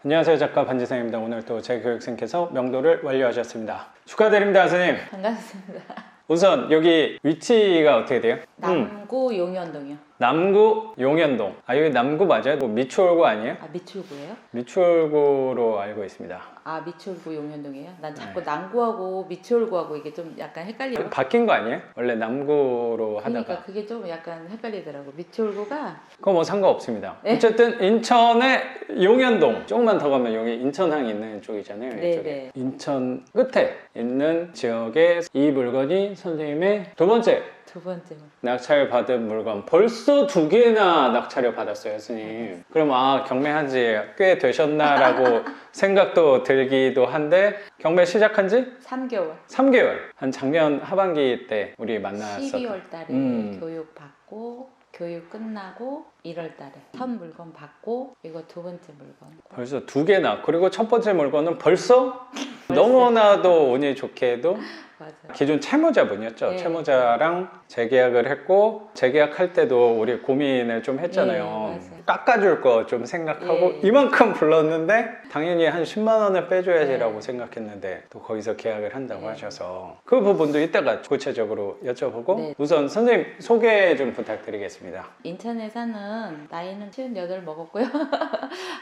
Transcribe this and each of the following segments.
안녕하세요, 작가 반지성입니다. 오늘 또 제 교육생께서 명도를 완료하셨습니다. 축하드립니다, 선생님. 반갑습니다. 우선 여기 위치가 어떻게 돼요? 남구 용현동이요. 남구 용현동. 여기 남구 맞아요? 뭐 미추홀구 아니에요? 미추홀구예요? 미추홀구로 알고 있습니다. 미추홀구 용현동이에요? 난 자꾸 남구하고 미추홀구하고 이게 좀 약간 헷갈리고. 바뀐 거 아니에요? 원래 남구로 하다가. 그러니까 그게 좀 약간 헷갈리더라고. 미추홀구가. 그거 뭐 상관없습니다. 네? 어쨌든 인천의 용현동. 조금만 더 가면 여기 인천항 있는 쪽이잖아요. 네네. 이쪽에. 인천 끝에 있는 지역에 이 물건이 선생님의 두 번째 두 번째. 낙찰 받은 물건. 벌써 2개나 낙찰을 받았어요, 선생님. 그럼 경매한 지 꽤 되셨나라고 생각도 들기도 한데, 경매 시작한 지 3개월. 3개월. 한 작년 하반기 때 우리 만났었던. 12월 달에 교육 받고 교육 끝나고 1월 달에 첫 물건 받고 이거 두 번째 물건. 벌써 2개나. 그리고 첫 번째 물건은 벌써 너무나도 운이 좋게도 맞아요. 기존 채무자분이었죠. 네. 채무자랑 재계약을 했고, 재계약할 때도 우리 고민을 좀 했잖아요. 맞아요. 깎아줄 거 좀 생각하고 이만큼 불렀는데 당연히 한 10만 원을 빼줘야지라고 생각했는데 또 거기서 계약을 한다고 하셔서 그 부분도 이따가 구체적으로 여쭤보고 우선 선생님 소개 좀 부탁드리겠습니다. 인천에 사는 나이는 78 먹었고요.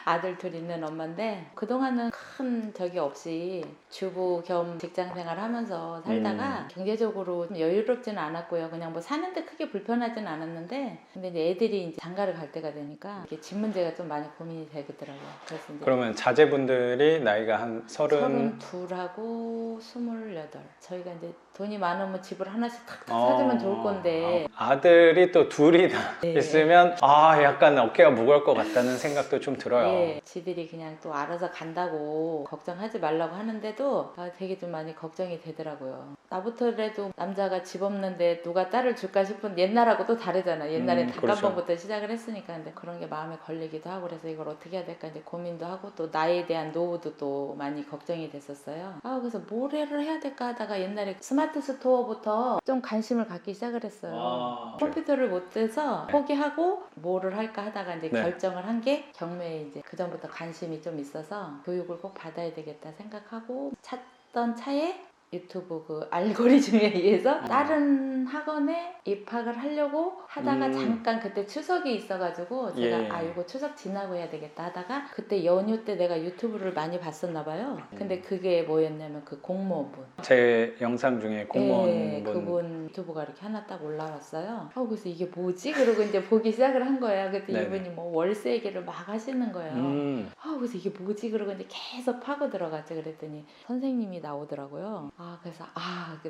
아들 둘 있는 엄마인데 그동안은 큰 적이 없이 주부 겸 직장 생활 하면서 살다가 경제적으로 좀 여유롭지는 않았고요. 그냥 뭐 사는데 크게 불편하지는 않았는데 근데 이제 애들이 이제 장가를 갈 때가 되니까 이게 집 문제가 좀 많이 고민이 되더라고요. 그래서 이제 그러면 자제분들이 나이가 한 32하고 28. 저희가 이제 돈이 많으면 집을 하나씩 탁탁 사주면 좋을 건데 아들이 또 둘이나 있으면 약간 어깨가 무거울 것 같다는 생각도 좀 들어요. 예, 지들이 그냥 또 알아서 간다고 걱정하지 말라고 하는데도 되게 좀 많이 걱정이 되더라고요. 나부터라도 남자가 집 없는데 누가 딸을 줄까 싶은 옛날하고 또 다르잖아. 옛날엔 단간번부터 시작을 했으니까 근데 그런 게 마음에 걸리기도 하고 그래서 이걸 어떻게 해야 될까 이제 고민도 하고 또 나이에 대한 노후도 또 많이 걱정이 됐었어요. 그래서 뭐를 해야 될까 하다가 옛날에 스마트 스토어부터 좀 관심을 갖기 시작을 했어요. 컴퓨터를 못해서 포기하고 뭐를 할까 하다가 이제 결정을 한 게 경매에 이제 그 전부터 관심이 좀 있어서 교육을 꼭 받아야 되겠다 생각하고 찾던 차에 유튜브 그 알고리즘에 의해서 다른 학원에 입학을 하려고 하다가 잠깐 그때 추석이 있어가지고 제가 이거 추석 지나고 해야 되겠다 하다가 그때 연휴 때 내가 유튜브를 많이 봤었나 봐요. 근데 그게 뭐였냐면 그 공무원분 제 영상 중에 공무원분 그분 유튜브가 이렇게 하나 딱 올라왔어요. 그래서 이게 뭐지? 그러고 이제 보기 시작을 한 거예요. 그때 이분이 뭐 월세 얘기를 막 하시는 거예요. 그래서 이게 뭐지? 그러고 이제 계속 파고 들어갔죠. 그랬더니 선생님이 나오더라고요. 그래서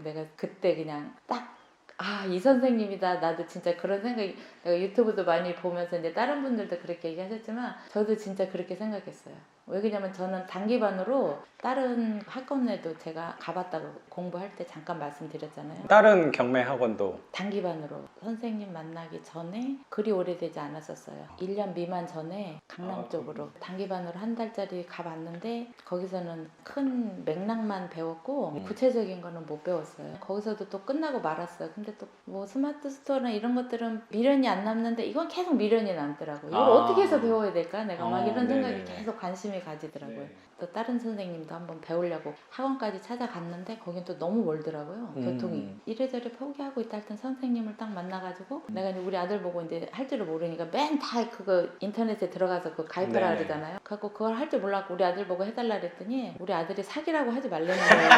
내가 그때 그냥 딱 이 선생님이다. 나도 진짜 그런 생각이 내가 유튜브도 많이 보면서 이제 다른 분들도 그렇게 얘기하셨지만 저도 진짜 그렇게 생각했어요. 왜 그러냐면 저는 단기반으로 다른 학원에도 제가 가봤다고 공부할 때 잠깐 말씀드렸잖아요. 다른 경매 학원도 단기반으로 선생님 만나기 전에 그리 오래되지 않았었어요. 1년 미만 전에 강남 쪽으로 단기반으로 한 달짜리 가봤는데 거기서는 큰 맥락만 배웠고 구체적인 거는 못 배웠어요. 거기서도 또 끝나고 말았어요. 근데 또 뭐 스마트 스토어나 이런 것들은 미련이 안 남는데 이건 계속 미련이 남더라고요. 이걸 어떻게 해서 배워야 될까? 내가 막 이런 생각이 계속 관심이 가지더라고요. 또 다른 선생님도 한번 배우려고 학원까지 찾아갔는데 거긴 또 너무 멀더라고요. 교통이. 이래저래 포기하고 있다 했던 선생님을 딱 만나가지고 내가 이제 우리 아들 보고 이제 할 줄을 모르니까 맨 다 그거 인터넷에 들어가서 그거 가입하라 그러잖아요. 그래갖고 그걸 할 줄 몰랐고 우리 아들 보고 해달라 그랬더니 우리 아들이 사기라고 하지 말라는 거예요.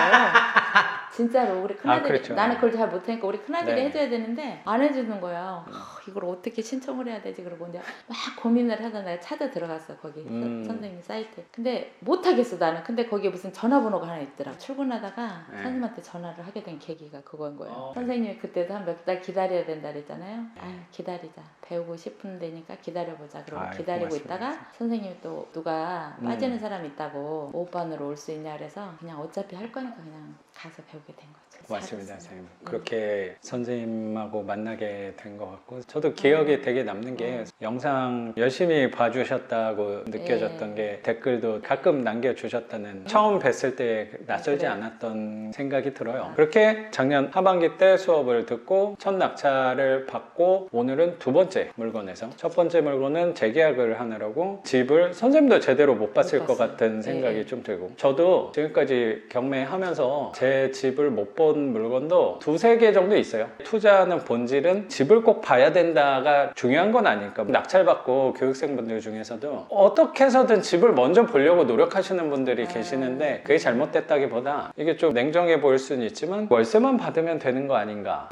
진짜로 우리 큰아들이 그렇죠. 나는 그걸 잘 못하니까 우리 큰아들이 해줘야 되는데 안 해주는 거야. 이걸 어떻게 신청을 해야 되지? 그러고 이제 막 고민을 하다 내가 찾아 들어갔어 거기 선생님 사이트에. 근데 못하겠어 나는. 근데 거기에 무슨 전화번호가 하나 있더라. 출근하다가 선생님한테 전화를 하게 된 계기가 그건 거예요. 선생님이 그때도 한 몇 달 기다려야 된다 그랬잖아요. 기다리자. 배우고 싶은 데니까 기다려보자. 그러고 기다리고 고맙습니다. 있다가 선생님이 또 누가 빠지는 사람 있다고 5반으로 올 수 있냐 그래서 그냥 어차피 할 거니까 그냥 가서 배우게 된 거죠. 맞습니다, 선생님. 그렇게 선생님하고 만나게 된 것 같고 저도 기억이 되게 남는 게 영상 열심히 봐주셨다고 느껴졌던 게 댓글도 가끔 남겨주셨다는 처음 뵀을 때 낯설지 않았던 생각이 들어요. 그렇게 작년 하반기 때 수업을 듣고 첫 낙찰을 받고 오늘은 두 번째 번째 물건에서 첫 번째 물건은 재계약을 하느라고 집을 선생님도 제대로 못 봤을 것 봤어요. 같은 생각이 네. 좀 들고 저도 지금까지 경매하면서 제 집을 못 본 물건도 두세 개 정도 있어요. 투자하는 본질은 집을 꼭 봐야 된다가 중요한 건 아닐까. 낙찰받고 교육생분들 중에서도 어떻게 해서든 집을 먼저 보려고 노력하시는 분들이 계시는데 그게 잘못됐다기보다 이게 좀 냉정해 보일 수는 있지만 월세만 받으면 되는 거 아닌가.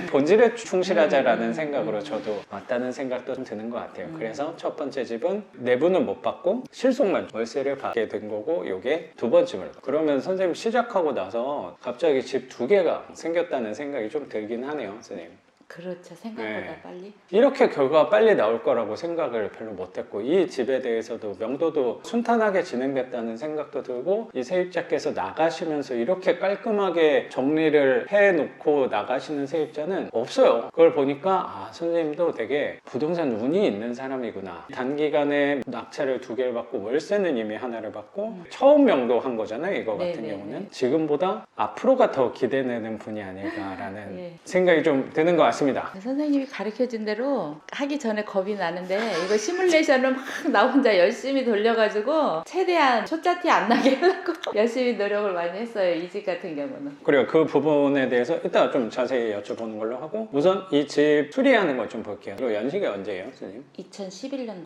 본질에 충실하자라는 생각으로 저도 맞다는 생각도 좀 드는 것 같아요. 그래서 첫 번째 집은 내부는 못 받고 실속만 월세를 받게 된 거고 이게 두 번째 물건. 그러면 선생님 시작하고 나서 갑자기 집 두 개가 생겼다는 생각이 좀 들긴 하네요, 선생님. 그렇죠. 생각보다 네. 빨리. 이렇게 결과가 빨리 나올 거라고 생각을 별로 못했고 이 집에 대해서도 명도도 순탄하게 진행됐다는 생각도 들고 이 세입자께서 나가시면서 이렇게 깔끔하게 정리를 해놓고 나가시는 세입자는 없어요. 그걸 보니까 아 선생님도 되게 부동산 운이 있는 사람이구나. 단기간에 낙찰을 두 개를 받고 월세는 이미 하나를 받고 처음 명도한 거잖아요. 이거 같은 네네네. 경우는 지금보다 앞으로가 더 기대되는 분이 아닐까라는 네. 생각이 좀 드는 것 같습니다. 선생님이 가르쳐준 대로 하기 전에 겁이 나는데 이거 시뮬레이션을 막 나 혼자 열심히 돌려가지고 최대한 초짜티 안 나게 하려고 열심히 노력을 많이 했어요. 이 집 같은 경우는. 그리고 그 부분에 대해서 이따 좀 자세히 여쭤보는 걸로 하고 우선 이 집 수리하는 걸 좀 볼게요. 그리고 연식이 언제예요, 선생님? 2011년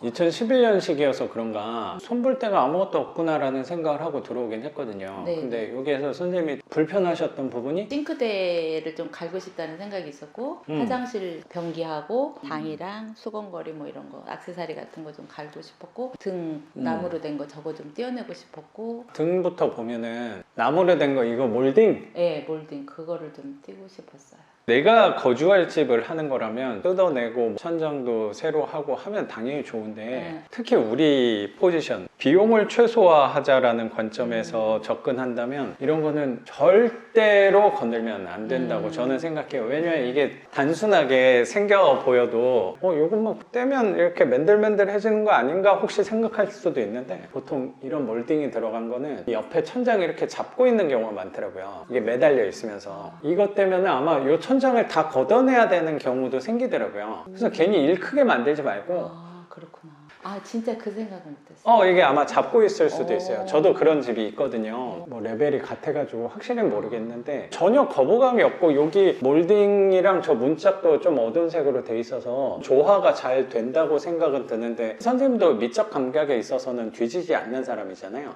2011년식이어서 그런가 손볼 데가 아무것도 없구나라는 생각을 하고 들어오긴 했거든요. 네. 근데 여기에서 선생님이 불편하셨던 부분이 싱크대를 좀 갈고 싶다는 생각이 있었고 화장실 변기하고 방이랑 수건거리 뭐 이런 거 액세서리 같은 거 좀 갈고 싶었고 등 나무로 된 거 저거 좀 떼어내고 싶었고 등부터 보면은 나무로 된 거 이거 몰딩 예 몰딩 그거를 좀 띄고 싶었어요. 내가 거주할 집을 하는 거라면 뜯어내고 천장도 새로 하고 하면 당연히 좋은데 네. 특히 우리 포지션 비용을 최소화하자라는 관점에서 접근한다면 이런 거는 절대로 건들면 안 된다고 저는 생각해요. 왜냐면 이게 단순하게 생겨 보여도 이것만 떼면 이렇게 맨들맨들해지는 거 아닌가 혹시 생각할 수도 있는데 보통 이런 몰딩이 들어간 거는 옆에 천장을 이렇게 잡고 있는 경우가 많더라고요. 이게 매달려 있으면서 이것 때문에 아마 이 천장을 다 걷어내야 되는 경우도 생기더라고요. 그래서 괜히 일 크게 만들지 말고 아 그렇구나. 아 진짜 그 생각을 못했어요. 이게 아마 잡고 있을 수도 있어요. 저도 그런 집이 있거든요. 뭐 레벨이 같아가지고 확실히 모르겠는데 전혀 거부감이 없고 여기 몰딩이랑 저 문짝도 좀 어두운 색으로 돼 있어서 조화가 잘 된다고 생각은 드는데 선생님도 미적 감각에 있어서는 뒤지지 않는 사람이잖아요.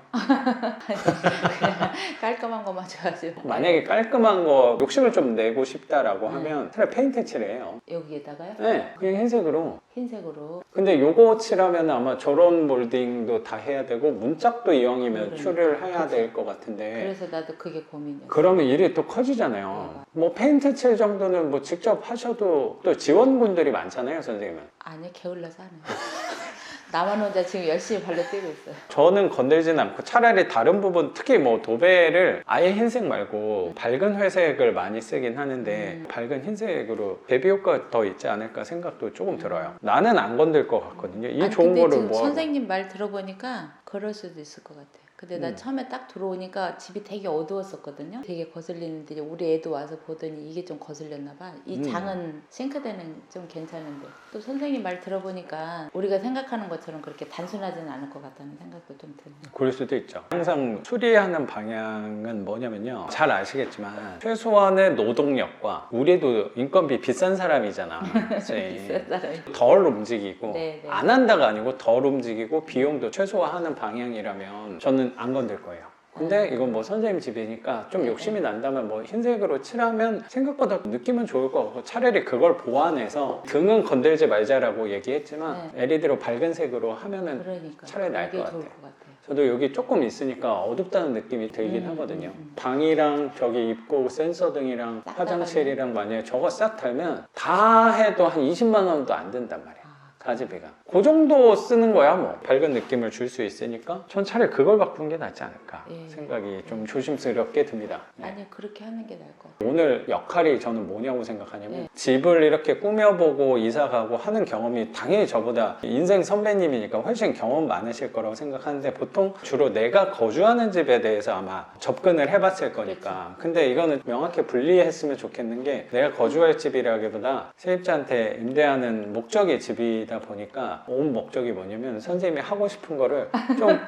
그냥 깔끔한 것만 좋아하지고 만약에 깔끔한 거 욕심을 좀 내고 싶다라고 하면 차라리 페인트 칠해요. 여기에다가요? 네, 그냥 흰색으로. 흰색으로 근데 요거 칠하면 아마 저런 몰딩도 다 해야 되고 문짝도 이왕이면 칠을 해야 될 것 같은데 그래서 나도 그게 고민이었어요. 그러면 일이 또 커지잖아요. 뭐 페인트 칠 정도는 뭐 직접 하셔도 또 지원군들이 많잖아요, 선생님은. 아니 게을러서 안 해요. 나만 혼자 지금 열심히 발로 뛰고 있어요. 저는 건들진 않고 차라리 다른 부분 특히 뭐 도배를 아예 흰색 말고 밝은 회색을 많이 쓰긴 하는데 밝은 흰색으로 대비 효과가 더 있지 않을까 생각도 조금 들어요. 나는 안 건들 것 같거든요. 이 아니, 좋은 근데 거를 지금 뭐 선생님 말 들어보니까 그럴 수도 있을 것 같아요. 근데 나 처음에 딱 들어오니까 집이 되게 어두웠었거든요. 되게 거슬리는데 우리 애도 와서 보더니 이게 좀 거슬렸나 봐. 이 장은 싱크대는 좀 괜찮은데 또 선생님 말 들어보니까 우리가 생각하는 것처럼 그렇게 단순하지는 않을 것 같다는 생각도 좀 드네요. 그럴 수도 있죠. 항상 수리하는 방향은 뭐냐면요. 잘 아시겠지만 최소한의 노동력과 우리도 인건비 비싼 사람이잖아. 그치? 비싼 사람이. 덜 움직이고 네, 네. 안 한다가 아니고 덜 움직이고 비용도 최소화하는 방향이라면 저는 안 건들 거예요. 근데 이건 뭐 선생님 집이니까 좀 욕심이 난다면 뭐 흰색으로 칠하면 생각보다 느낌은 좋을 것 같고 차라리 그걸 보완해서 등은 건들지 말자라고 얘기했지만 LED로 밝은 색으로 하면은 그러니까 차라리 나을 그게 것 좋을 같아요. 것 같아요. 저도 여기 조금 있으니까 어둡다는 느낌이 들긴 하거든요. 방이랑 저기 입구 센서 등이랑 싹 화장실이랑 만약에 저거 싹 달면 다 해도 한 20만 원도 안 든단 말이야. 아 가지비가 그 정도 쓰는 거야. 뭐 밝은 느낌을 줄 수 있으니까 전 차라리 그걸 바꾸는 게 낫지 않을까 예. 생각이 좀 조심스럽게 듭니다. 네. 아니 그렇게 하는 게 나을 것 같아요. 오늘 역할이 저는 뭐냐고 생각하냐면 네. 집을 이렇게 꾸며보고 이사가고 하는 경험이 당연히 저보다 인생 선배님이니까 훨씬 경험 많으실 거라고 생각하는데 보통 주로 내가 거주하는 집에 대해서 아마 접근을 해봤을 거니까 근데 이거는 명확히 분리했으면 좋겠는 게 내가 거주할 집이라기보다 세입자한테 임대하는 목적의 집이다 보니까 온 목적이 뭐냐면 선생님이 하고 싶은 거를 좀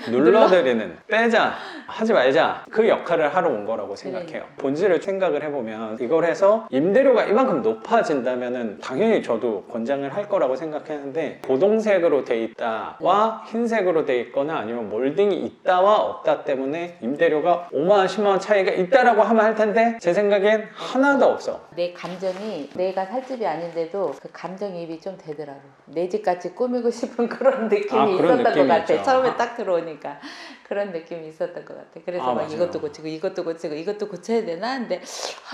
눌러드리는 빼자 하지 말자 그 역할을 하러 온 거라고 생각해요. 본질을 생각을 해보면 이걸 해서 임대료가 이만큼 높아진다면은 당연히 저도 권장을 할 거라고 생각했는데 고동색으로 돼 있다와 흰색으로 돼 있거나 아니면 몰딩이 있다와 없다 때문에 임대료가 5만 원 10만 원 차이가 있다라고 하면 할 텐데 제 생각엔 하나도 없어. 내 감정이 내가 살 집이 아닌데도 그 감정이입이 좀 되더라고. 내 집같이 꾸미고 싶은 그런 느낌이 그런 있었던 것 느낌이 같아. 있죠. 처음에 딱 들어오니까 그런 느낌이 있었던 것 같아. 그래서 막 맞아요. 이것도 고치고 이것도 고치고 이것도 고쳐야 되나? 근데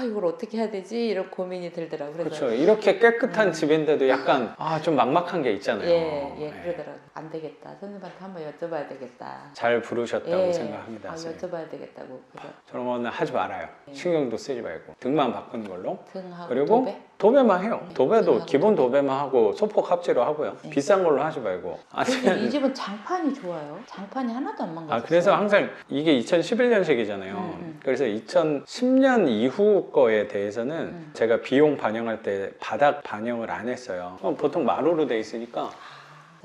이걸 어떻게 해야 되지? 이런 고민이 들더라고. 그래서 그렇죠. 이렇게 깨끗한 집인데도 약간 좀 막막한 게 있잖아요. 예, 그러더라고. 안 되겠다. 선생님한테 한번 여쭤봐야 되겠다. 잘 부르셨다고 예. 생각합니다. 선생님. 여쭤봐야 되겠다고. 그래서 저런 거는 하지 말아요. 예. 신경도 쓰지 말고 등만 바꾸는 걸로. 등하고 그리고 도배? 도배만 해요. 도배도 등하고 기본 도배만 하고 소폭 합체로 하고요. 예. 비싼 걸로 하지 말고. 근데 이 아니면 집은 장판이 좋아요. 장판이 하나도 안 망가졌어요. 그래서 항상 이게 2011년식이잖아요. 그래서 2010년 이후 거에 대해서는 제가 비용 반영할 때 바닥 반영을 안 했어요. 보통 마루로 돼 있으니까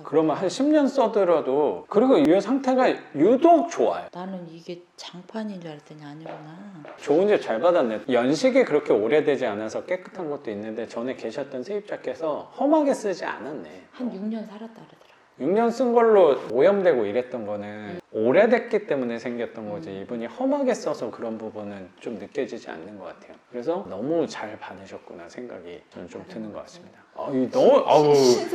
그러면 한 10년 써더라도 그리고 이 상태가 유독 좋아요. 나는 이게 장판인 줄 알았더니 아니구나. 좋은 집 잘 받았네. 연식이 그렇게 오래되지 않아서 깨끗한 것도 있는데 전에 계셨던 세입자께서 험하게 쓰지 않았네. 한 6년 살았다 그러더라고. 6년 쓴 걸로 오염되고 이랬던 거는 오래됐기 때문에 생겼던 거지 이분이 험하게 써서 그런 부분은 좀 느껴지지 않는 것 같아요. 그래서 너무 잘 받으셨구나 생각이 저는 좀 드는 것 같습니다.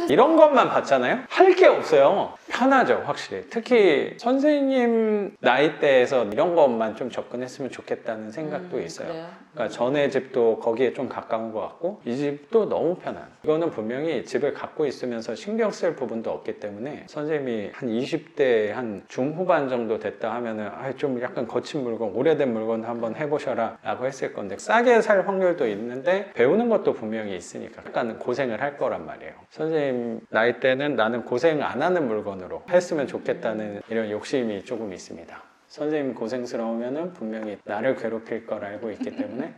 이런 것만 봤잖아요. 할 게 없어요. 편하죠, 확실히. 특히 선생님 나이대에서 이런 것만 좀 접근했으면 좋겠다는 생각도 있어요. 그래요? 그러니까 전에 집도 거기에 좀 가까운 것 같고 이 집도 너무 편한. 이거는 분명히 집을 갖고 있으면서 신경 쓸 부분도 없기 때문에 선생님이 한 20대 한 중후반 정도 됐다 하면은 좀 약간 거친 물건, 오래된 물건 한번 해보셔라 라고 했을 건데 싸게 살 확률도 있는데 배우는 것도 분명히 있으니까 약간 고생을 할 거란 말이에요. 선생님 나이 때는 나는 고생 안 하는 물건으로 했으면 좋겠다는 이런 욕심이 조금 있습니다. 선생님 고생스러우면은 분명히 나를 괴롭힐 걸 알고 있기 때문에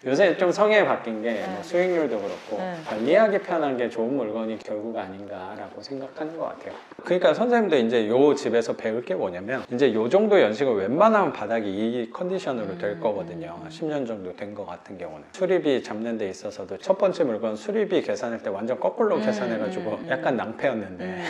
요새 좀 성향이 바뀐 게 뭐 수익률도 그렇고 관리하기 편한 게 좋은 물건이 결국 아닌가라고 생각하는 것 같아요. 그러니까 선생님도 이제 요 집에서 배울 게 뭐냐면 이제 요 정도 연식은 웬만하면 바닥이 이 컨디션으로 될 거거든요. 10년 정도 된 거 같은 경우는 수리비 잡는 데 있어서도 첫 번째 물건 수리비 계산할 때 완전 거꾸로 계산해가지고 약간 낭패였는데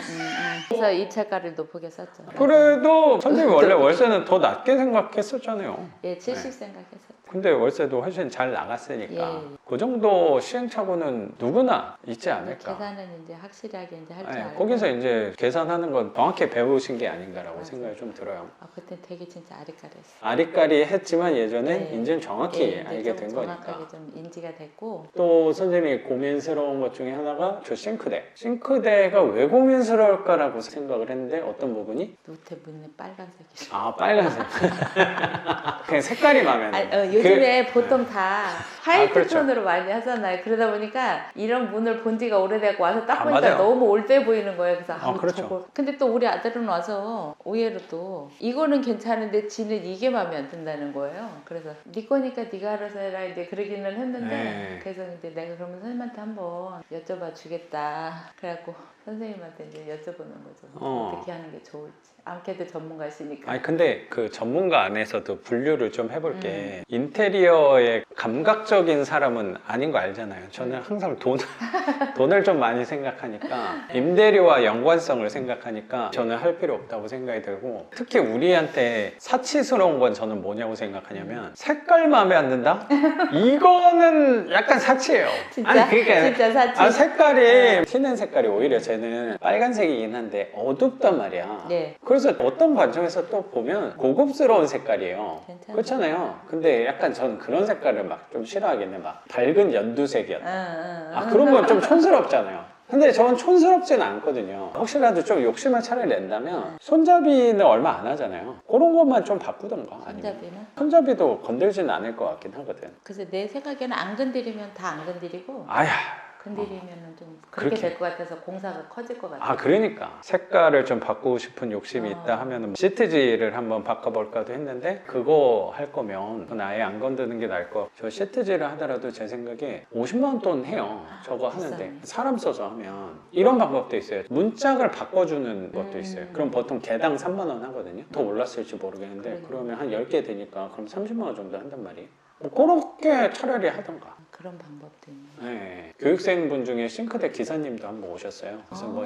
그래서 입찰가를 높게 썼죠. 그래도 선생님 원래 월세는 더 낮게 생각했었잖아요. 예, 70 생각했었죠. 근데 월세도 훨씬 잘 나갔으니까 예. 그 정도 시행착오는 누구나 있지 않을까. 계산은 이제 확실하게 이제 할 줄 네, 알고. 거기서 이제 계산하는 건 정확히 배우신 게 아닌가라고 생각이 좀 들어요. 그때 되게 진짜 아리까리했어. 아리까리 했지만 예전엔 네. 이제는 정확히 이제 알게 좀 된 정확하게 거니까. 좀 인지가 됐고. 또 선생님이 고민스러운 것 중에 하나가 저 싱크대. 싱크대가 왜 고민스러울까라고 생각을 했는데 어떤 부분이? 밑에 문은 빨간색이. 빨간색. 그냥 색깔이 마음에 안 들어요. 요즘에 보통 다 화이트 그렇죠. 톤으로 많이 하잖아요. 그러다 보니까 이런 문을 본 지가 오래되고 와서 딱 보니까 맞아요. 너무 올드해 보이는 거예요. 그래서 그렇죠. 저거. 근데 또 우리 아들은 와서 의외로 또 이거는 괜찮은데 지는 이게 마음에 안 든다는 거예요. 그래서 네 거니까 네가 알아서 해라 이제 그러기는 했는데 네. 그래서 이제 내가 그러면 선생님한테 한번 여쭤봐 주겠다. 그래갖고 선생님한테 이제 여쭤보는 거죠. 어떻게 하는 게 좋을지. 아무래도 전문가시니까. 아니 근데 그 전문가 안에서도 분류를 좀 해볼게. 인테리어의 감각적인 사람은 아닌 거 알잖아요. 저는 항상 돈을 좀 많이 생각하니까 임대료와 연관성을 생각하니까 저는 할 필요 없다고 생각이 들고 특히 우리한테 사치스러운 건 저는 뭐냐고 생각하냐면 색깔 마음에 안 든다? 이거는 약간 사치예요. 진짜? 그러니까 진짜 사치? 색깔이 튀는 색깔이 오히려 쟤는 빨간색이긴 한데 어둡단 말이야. 네. 그래서 어떤 관점에서 또 보면 고급스러운 색깔이에요. 괜찮아요. 그렇잖아요. 근데 약간 전 그런 색깔을 막 좀 싫어하겠네. 막 밝은 연두색이었다. 그런 건 좀 촌스럽잖아요. 근데 저는 촌스럽지는 않거든요. 혹시라도 좀 욕심을 차라리 낸다면 손잡이는 얼마 안 하잖아요. 그런 것만 좀 바꾸던가. 아니면 손잡이는? 손잡이도 건들지는 않을 것 같긴 하거든. 그래서 내 생각에는 안 건드리면 다 안 건드리고 아야. 건드리면은 좀 그렇게 그렇게. 될 것 같아서 공사가 커질 것 같아요. 아, 그러니까 색깔을 좀 바꾸고 싶은 욕심이 있다 하면은 시트지를 한번 바꿔볼까도 했는데 그거 할 거면 그건 아예 안 건드는 게 나을 것 같고, 저 시트지를 하더라도 제 생각에 50만 원 돈 해요. 저거 하는데 비싸네. 사람 써서 하면 이런 방법도 있어요. 문짝을 바꿔주는 것도 있어요. 그럼 보통 개당 3만 원 하거든요. 더 올랐을지 모르겠는데 그러면 한 10개 되니까 그럼 30만 원 정도 한단 말이에요. 뭐 그렇게 차라리 하던가. 그런 방법도 있네. 네. 교육생분 중에 싱크대 기사님도 한번 오셨어요. 그래서 뭐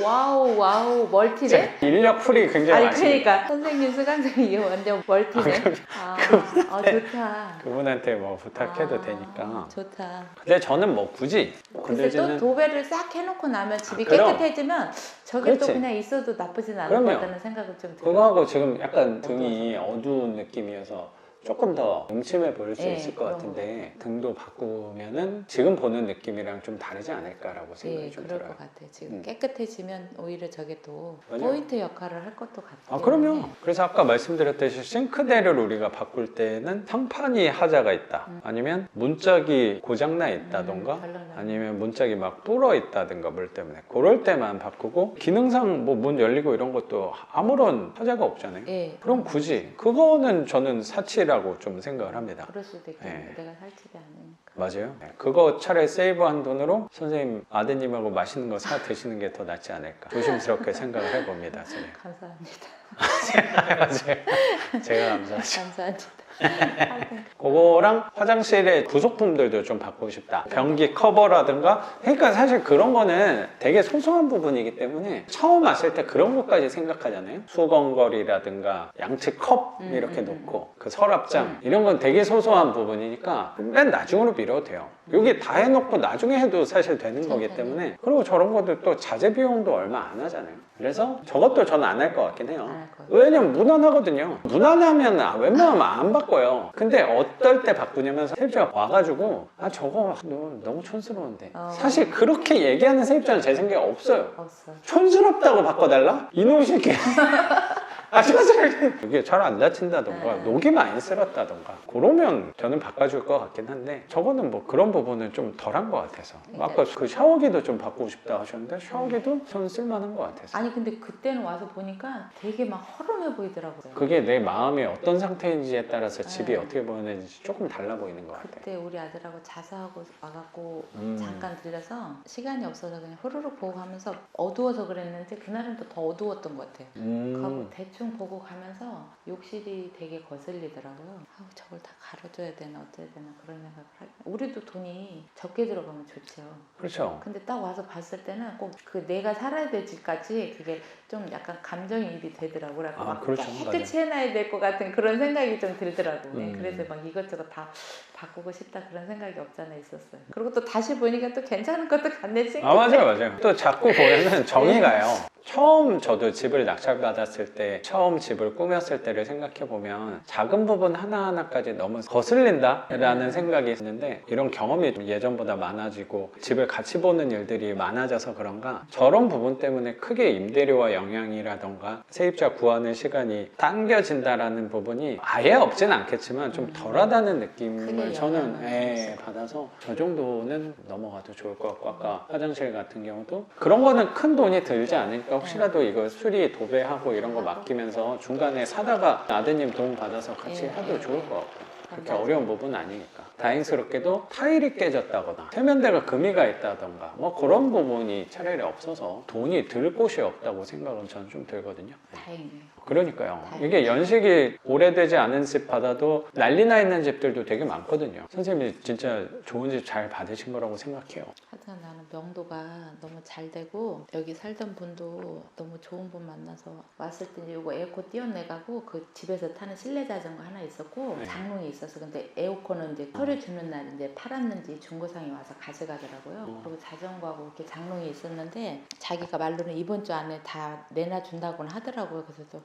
와우 멀티네? 인력 풀이 굉장히 아니 많습니다. 그러니까 선생님 수강생이 이게 완전 멀티네. 좋다. 그분한테 뭐 부탁해도 아, 되니까. 좋다. 근데 저는 뭐 굳이 글쎄 또 건들지는. 도배를 싹 해놓고 나면 집이 그럼. 깨끗해지면 저게 또 그렇지. 그냥 있어도 나쁘진 않을 그럼요. 것 같다는 생각을 좀 들어요. 그거하고 지금 약간 등이 어두운 느낌이어서 조금 더 음침해 보일 수 예, 있을 것 그런 같은데 등도 바꾸면은 지금 보는 느낌이랑 좀 다르지 않을까라고 생각이 예, 좀 그럴 들어요. 것 같아요. 지금 음. 깨끗해지면 오히려 저게 또 맞아요. 포인트 역할을 할 것도 같아요. 아, 그럼요. 그래서 아까 말씀드렸듯이 싱크대를 우리가 바꿀 때는 상판이 하자가 있다. 아니면 문짝이 고장나 있다던가 아니면 문짝이 막 불어 있다든가 물 때문에 그럴 때만 바꾸고 기능상 뭐 문 열리고 이런 것도 아무런 하자가 없잖아요. 예, 그럼 굳이 그거는 저는 사치라고 좀 생각을 합니다. 그럴 수도 있겠네. 예. 내가 살지도 않으니까. 맞아요. 네, 그거 차라리 세이브한 돈으로 선생님 아드님하고 맛있는 거 사 드시는 게 더 낫지 않을까 조심스럽게 생각을 해봅니다. 선생님. 감사합니다. 맞아요. 제가 감사하죠. 감사합니다. 그거랑 화장실의 부속품들도 좀 바꾸고 싶다. 변기 커버라든가. 그러니까 사실 그런 거는 되게 소소한 부분이기 때문에 처음 왔을 때 그런 것까지 생각하잖아요. 수건걸이라든가 양측 컵 이렇게 놓고 그 서랍장 이런 건 되게 소소한 부분이니까 맨 나중으로 미뤄도 돼요. 여기 다 해놓고 나중에 해도 사실 되는 거기 때문에. 그리고 저런 것들 또 자재 비용도 얼마 안 하잖아요. 그래서 저것도 저는 안 할 것 같긴 해요. 안할 거예요. 왜냐면 무난하거든요. 무난하면 웬만하면 안 바꿔요. 근데 어떨 때 바꾸냐면 세입자가 와가지고 아 저거 너무 촌스러운데 사실 그렇게 얘기하는 세입자는 제 생각에 없어요. 없어. 촌스럽다고 바꿔달라? 이놈의 새끼. 아, 이게 잘 안 다친다던가 녹이 많이 쓸었다던가 그러면 저는 바꿔줄 것 같긴 한데 저거는 뭐 그런 부분은 좀 덜한 것 같아서. 아까 그 샤워기도 좀 바꾸고 싶다 하셨는데 샤워기도 저는 쓸만한 것 같아서. 아니 근데 그때는 와서 보니까 되게 막 허름해 보이더라고요. 그게 내 마음이 어떤 상태인지에 따라서 집이 어떻게 보이는지 조금 달라 보이는 것 같아요. 그때 우리 아들하고 자수하고 와갖고 잠깐 들려서 시간이 없어서 그냥 후루룩 보고 가면서 어두워서 그랬는지 그날은 또 더 어두웠던 것 같아요. 가고 대충 보고 가면서 욕실이 되게 거슬리더라고요. 아우 저걸 다 갈아줘야 되나 어쩌야 되나 그런 생각을 하고. 우리도 돈이 적게 들어가면 좋죠. 그렇죠. 근데 딱 와서 봤을 때는 꼭 그 내가 살아야 될 집까지 그게 좀 약간 감정이입이 되더라고요. 그래서 막 그렇죠. 깨끗이 해놔야 될 것 같은 그런 생각이 좀 들더라고요. 그래서 막 이것저것 다 바꾸고 싶다 그런 생각이 없잖아 있었어요. 그리고 또 다시 보니까 또 괜찮은 것도 같네 싶고. 맞아요. 또 자꾸 보면은 정이 가요. 처음 저도 집을 낙찰받았을 때 처음 집을 꾸몄을 때를 생각해보면 작은 부분 하나하나까지 너무 거슬린다 라는 생각이 있는데 이런 경험이 좀 예전보다 많아지고 집을 같이 보는 일들이 많아져서 그런가 저런 부분 때문에 크게 임대료와 영향이라던가 세입자 구하는 시간이 당겨진다라는 부분이 아예 없진 않겠지만 좀 덜하다는 느낌을 저는 받아서 저 정도는 넘어가도 좋을 것 같고 아까 화장실 같은 경우도 그런 거는 큰 돈이 들지 않으니까 혹시라도 이거 수리 도배하고 이런 거 맡기면서 중간에 사다가 아드님 도움 받아서 같이 해도 좋을 것 같고 그렇게 어려운 부분은 아니니까 다행스럽게도 타일이 깨졌다거나 세면대가 금이가 있다던가 뭐 그런 부분이 차라리 없어서 돈이 들 곳이 없다고 생각은 저는 좀 들거든요. 다행이에요. 그러니까요. 이게 연식이 오래되지 않은 집 받아도 난리 나 있는 집들도 되게 많거든요. 선생님이 진짜 좋은 집 잘 받으신 거라고 생각해요. 하여튼 나는 명도가 너무 잘 되고 여기 살던 분도 너무 좋은 분 만나서 왔을 때 이거 에어컨 띄워내가고 그 집에서 타는 실내 자전거 하나 있었고 장롱이 있어서 근데 에어컨은 이제 서류 주는 날 이제 팔았는지 중고상이 와서 가져가더라고요. 그리고 자전거하고 이렇게 장롱이 있었는데 자기가 말로는 이번 주 안에 다 내놔준다고는 하더라고요. 그래서 또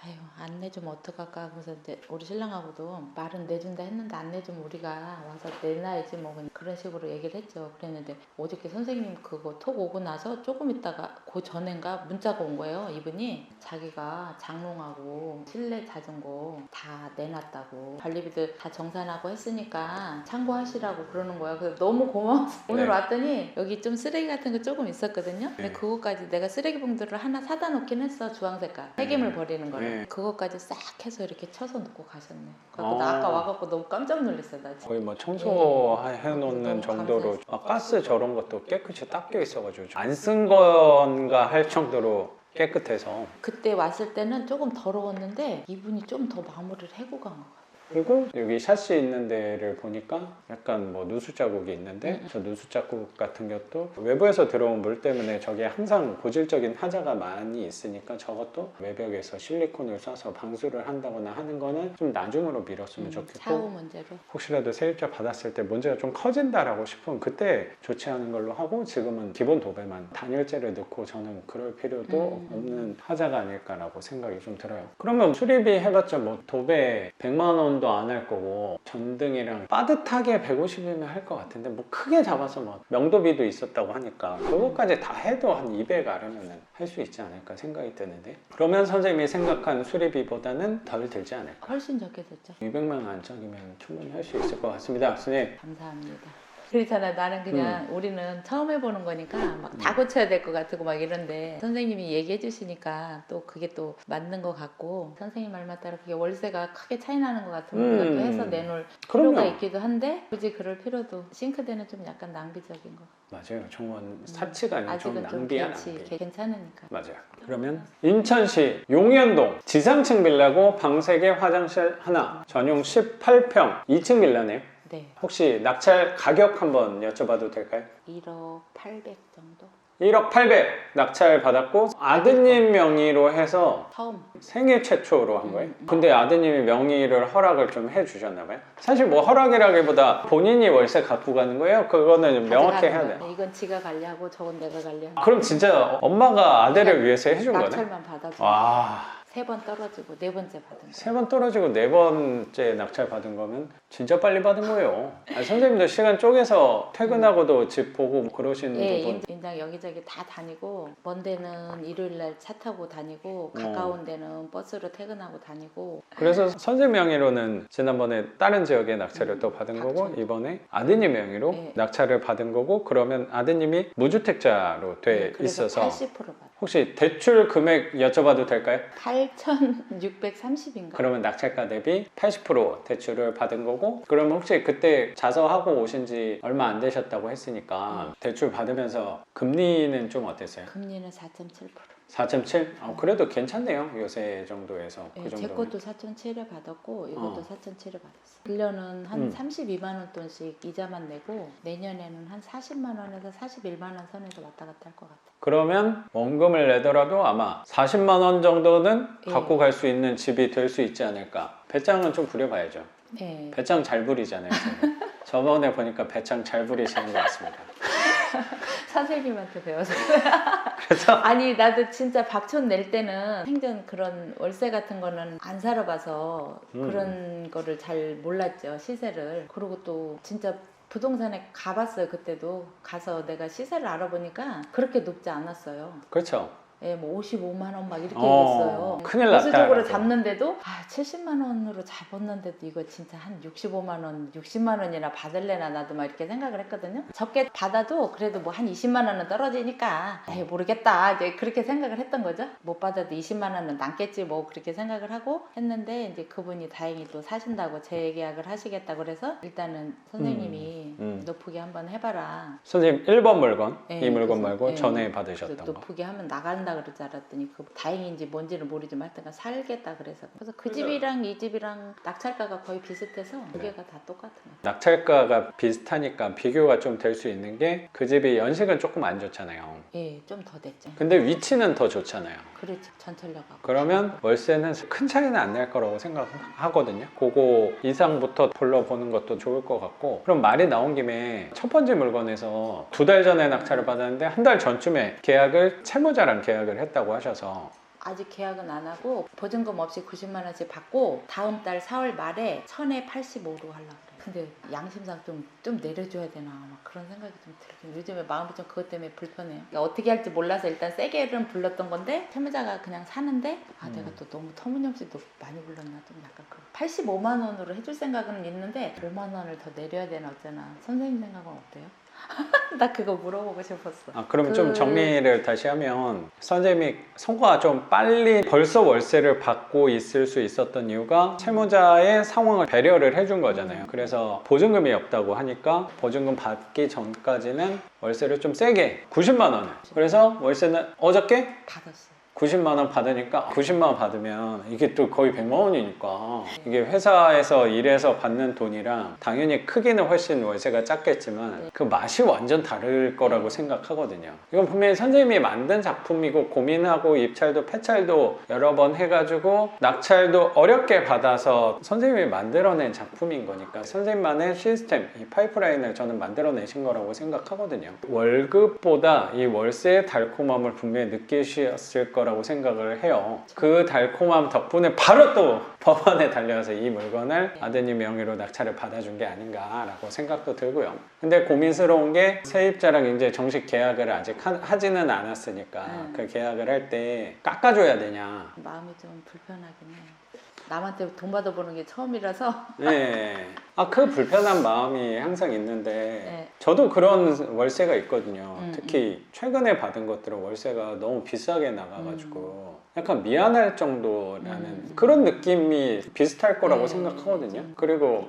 아유 안 내주면 어떡할까. 그래서 이제 우리 신랑하고도 말은 내준다 했는데 안 내주면 우리가 와서 내놔야지 뭐 그런 식으로 얘기를 했죠. 그랬는데 어저께 선생님 그거 톡 오고 나서 조금 있다가 그 전엔가 문자가 온 거예요. 이분이 자기가 장롱하고 실내 자전거 다 내놨다고 관리비들 다 정산하고 했으니까 참고하시라고 그러는 거야. 그래서 너무 고마워서 오늘 네. 왔더니 여기 좀 쓰레기 같은 거 조금 있었거든요. 근데 네. 그거까지 내가 쓰레기 봉투를 하나 사다 놓긴 했어. 주황 색깔 폐기물 버리는 거를. 네. 그거까지 싹 해서 이렇게 쳐서 놓고 가셨네. 그래서 나 아까 와갖고 너무 깜짝 놀랐어. 나 지금. 거의 뭐 청소해놓는 너무 정도로 감사했어요. 가스 저런 것도 깨끗이 닦여 있어가지고 안 쓴 건가 할 정도로 깨끗해서. 그때 왔을 때는 조금 더러웠는데 이분이 좀 더 마무리를 해고 간 거 같아요. 그리고 여기 샷시 있는 데를 보니까 약간 뭐 누수 자국이 있는데 저 누수 자국 같은 것도 외부에서 들어온 물 때문에 저게 항상 고질적인 하자가 많이 있으니까 저것도 외벽에서 실리콘을 쏴서 방수를 한다거나 하는 거는 좀 나중으로 미뤘으면 샤워 좋겠고, 문제로. 혹시라도 세입자 받았을 때 문제가 좀 커진다라고 싶으면 그때 조치하는 걸로 하고, 지금은 기본 도배만 단열재를 넣고 저는 그럴 필요도 없는 하자가 아닐까라고 생각이 좀 들어요. 그러면 수리비 해봤자 뭐 도배 100만 원도 안 할 거고 전등이랑 빠듯하게 150이면 할 것 같은데, 뭐 크게 잡아서 뭐 명도비도 있었다고 하니까 그것까지 다 해도 한 200 아래면은 할 수 있지 않을까 생각이 드는데, 그러면 선생님이 생각한 수리비보다는 덜 들지 않을까. 훨씬 적게 됐죠. 200만 원 안짝이면 충분히 할 수 있을 것 같습니다. 선생님. 감사합니다. 그렇잖아. 나는 그냥 우리는 처음 해보는 거니까 막 다 고쳐야 될 것 같고 막 이런데 선생님이 얘기해 주시니까 또 그게 또 맞는 것 같고, 선생님 말만 따라 그게 월세가 크게 차이 나는 것 같으면 우리가 또 해서 내놓을 필요가 그럼요. 있기도 한데 굳이 그럴 필요도, 싱크대는 좀 약간 낭비적인 거. 맞아요. 정원 사치가 아니라 좀 아직은 좀 낭비야, 괜찮지, 낭비. 괜찮으니까. 맞아요. 그러면 인천시 용현동 지상층 빌라고 방 3개 화장실 하나 전용 18평 2층 빌라네요. 네. 혹시 낙찰 가격 한번 여쭤봐도 될까요? 1억 800 정도? 1억 800 낙찰 받았고 아드님 명의로 해서 처음. 생애 최초로 한 거예요? 근데 아드님이 명의를 허락을 좀 해주셨나 봐요? 사실 뭐 허락이라기보다 본인이 월세 갖고 가는 거예요? 그거는 명확히 해야 가져가는 돼. 거야. 이건 지가 관리하고 저건 내가 관리하고. 그럼 진짜 엄마가 아들을 위해서 해준 거네? 낙찰만 받아줘. 와, 3번 떨어지고 4번째 받은 거. 3번 떨어지고 4번째 낙찰 받은 거면 진짜 빨리 받은 거예요. 아니, 선생님도 시간 쪼개서 퇴근하고도 집 보고 그러시는 예, 부분. 임장 여기저기 다 다니고, 먼 데는 일요일날 차 타고 다니고, 가까운 데는 버스로 퇴근하고 다니고. 그래서 선생님 명의로는 지난번에 다른 지역에 낙찰을 또 받은 거고, 닥쳐. 이번에 아드님 명의로 네. 낙찰을 받은 거고, 그러면 아드님이 무주택자로 돼 그래서 있어서 80% 받아. 혹시 대출 금액 여쭤봐도 될까요? 8,630인가? 그러면 낙찰가 대비 80% 대출을 받은 거고, 그러면 혹시 그때 자서하고 오신 지 얼마 안 되셨다고 했으니까 대출 받으면서 금리는 좀 어땠어요? 금리는 4.7%. 4.7? 그래도 괜찮네요. 요새 정도에서. 예, 그 제 정도면. 것도 4.7에 받았고 이것도 4.7에 받았어. 1년은 한 32만 원 돈씩 이자만 내고, 내년에는 한 40만 원에서 41만 원 선에서 왔다 갔다 할 것 같아. 그러면 원금을 내더라도 아마 40만 원 정도는 예. 갖고 갈 수 있는 집이 될 수 있지 않을까. 배짱은 좀 부려봐야죠. 네. 배짱 잘 부리잖아요. 지금. 저번에 보니까 배짱 잘 부리시는 것 같습니다. 선생님한테 배워서. 그래서 아니 나도 진짜 박촌 낼 때는 생전 그런 월세 같은 거는 안 살아봐서 그런 거를 잘 몰랐죠, 시세를. 그리고 또 진짜 부동산에 가봤어요. 그때도 가서 내가 시세를 알아보니까 그렇게 높지 않았어요. 그렇죠. 예, 뭐 55만 원 막 이렇게 얘기했어요. 큰일 났다, 보수적으로 라고. 잡는데도 70만 원으로 잡았는데도 이거 진짜 한 65만 원, 60만 원이나 받을래나 나도 막 이렇게 생각을 했거든요. 적게 받아도 그래도 뭐 한 20만 원은 떨어지니까 에이, 모르겠다 이제 그렇게 생각을 했던 거죠. 못 받아도 20만 원은 남겠지 뭐 그렇게 생각을 하고 했는데, 이제 그분이 다행히 또 사신다고 재계약을 하시겠다고 그래서 일단은 선생님이 높게 한번 해봐라. 선생님 1번 물건, 예, 이 물건 그래서, 말고 예, 전에 받으셨던 그래서 거. 높게 하면 나간다 그러지 알았더니 그 다행인지 뭔지는 모르지만 하여튼 살겠다 그래서 그 집이랑 이 집이랑 낙찰가가 거의 비슷해서 두 개가 다 똑같은 거예요. 낙찰가가 비슷하니까 비교가 좀 될 수 있는 게, 그 집이 연식은 조금 안 좋잖아요. 예, 좀 더 됐죠. 근데 위치는 더 좋잖아요. 그렇지, 전철역하고. 그러면 월세는 큰 차이는 안 날 거라고 생각하거든요. 그거 이상부터 불러보는 것도 좋을 것 같고, 그럼 말이 나온 김에 첫 번째 물건에서 2달 전에 낙찰을 받았는데 한 달 전쯤에 계약을, 채무자랑 계약을 했다고 하셔서 아직 계약은 안 하고 보증금 없이 90만 원씩 받고 다음 달 4월 말에 1000에 85로 하려고 그래요. 근데 양심상 좀 내려줘야 되나 막 그런 생각이 좀 들어요. 요즘에 마음이 좀 그것 때문에 불편해요. 그러니까 어떻게 할지 몰라서 일단 세게는 불렀던 건데 채무자가 그냥 사는데 내가 또 너무 터무니없이 또 많이 불렀나 좀 약간 85만 원으로 해줄 생각은 있는데 5만 원을 더 내려야 되나 어쩌나. 선생님 생각은 어때요? 나 그거 물어보고 싶었어. 그럼 좀 정리를 다시 하면 선생님이 성과가 좀 빨리 벌써 월세를 받고 있을 수 있었던 이유가 채무자의 상황을 배려를 해준 거잖아요. 그래서 보증금이 없다고 하니까 보증금 받기 전까지는 월세를 좀 세게 90만 원을. 그래서 월세는 어저께 받았어. 90만 원 받으니까 90만 원 받으면 이게 또 거의 100만 원이니까 이게 회사에서 일해서 받는 돈이랑 당연히 크기는 훨씬 월세가 작겠지만 그 맛이 완전 다를 거라고 생각하거든요. 이건 분명히 선생님이 만든 작품이고 고민하고 입찰도 폐찰도 여러 번 해가지고 낙찰도 어렵게 받아서 선생님이 만들어낸 작품인 거니까 선생님만의 시스템, 이 파이프라인을 저는 만들어내신 거라고 생각하거든요. 월급보다 이 월세의 달콤함을 분명히 느끼셨을 거라고 생각을 해요. 그 달콤함 덕분에 바로 또 법원에 달려서 이 물건을 아드님 명의로 낙찰을 받아준 게 아닌가라고 생각도 들고요. 근데 고민스러운 게 세입자랑 이제 정식 계약을 아직 하지는 않았으니까 그 계약을 할 때 깎아줘야 되냐. 마음이 좀 불편하긴 해요. 남한테 돈 받아보는 게 처음이라서. 네. 그 불편한 마음이 항상 있는데 저도 그런 월세가 있거든요. 특히 최근에 받은 것들은 월세가 너무 비싸게 나가가지고 약간 미안할 정도라는 그런 느낌이 비슷할 거라고 생각하거든요. 그리고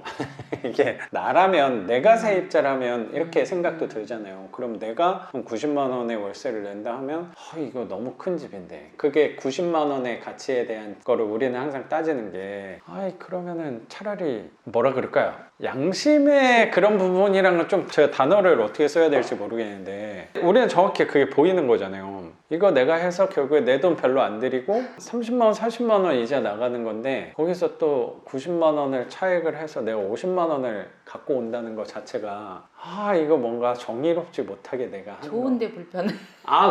이게 나라면 내가 세입자라면 이렇게 생각도 들잖아요. 그럼 내가 90만 원의 월세를 낸다 하면 이거 너무 큰 집인데 그게 90만 원의 가치에 대한 거를 우리는 항상 따지는 게 그러면은 차라리 뭐라 그럴까요? 양심의 그런 부분이랑은 좀 제가 단어를 어떻게 써야 될지 모르겠는데 우리는 정확히 그게 보이는 거잖아요. 이거 내가 해서 결국에 내 돈 별로 안 들이고 30만 원, 40만 원 이자 나가는 건데 거기서 또 90만 원을 차익을 해서 내가 50만 원을 갖고 온다는 것 자체가 이거 뭔가 정의롭지 못하게 내가 하는 좋은데 불편해.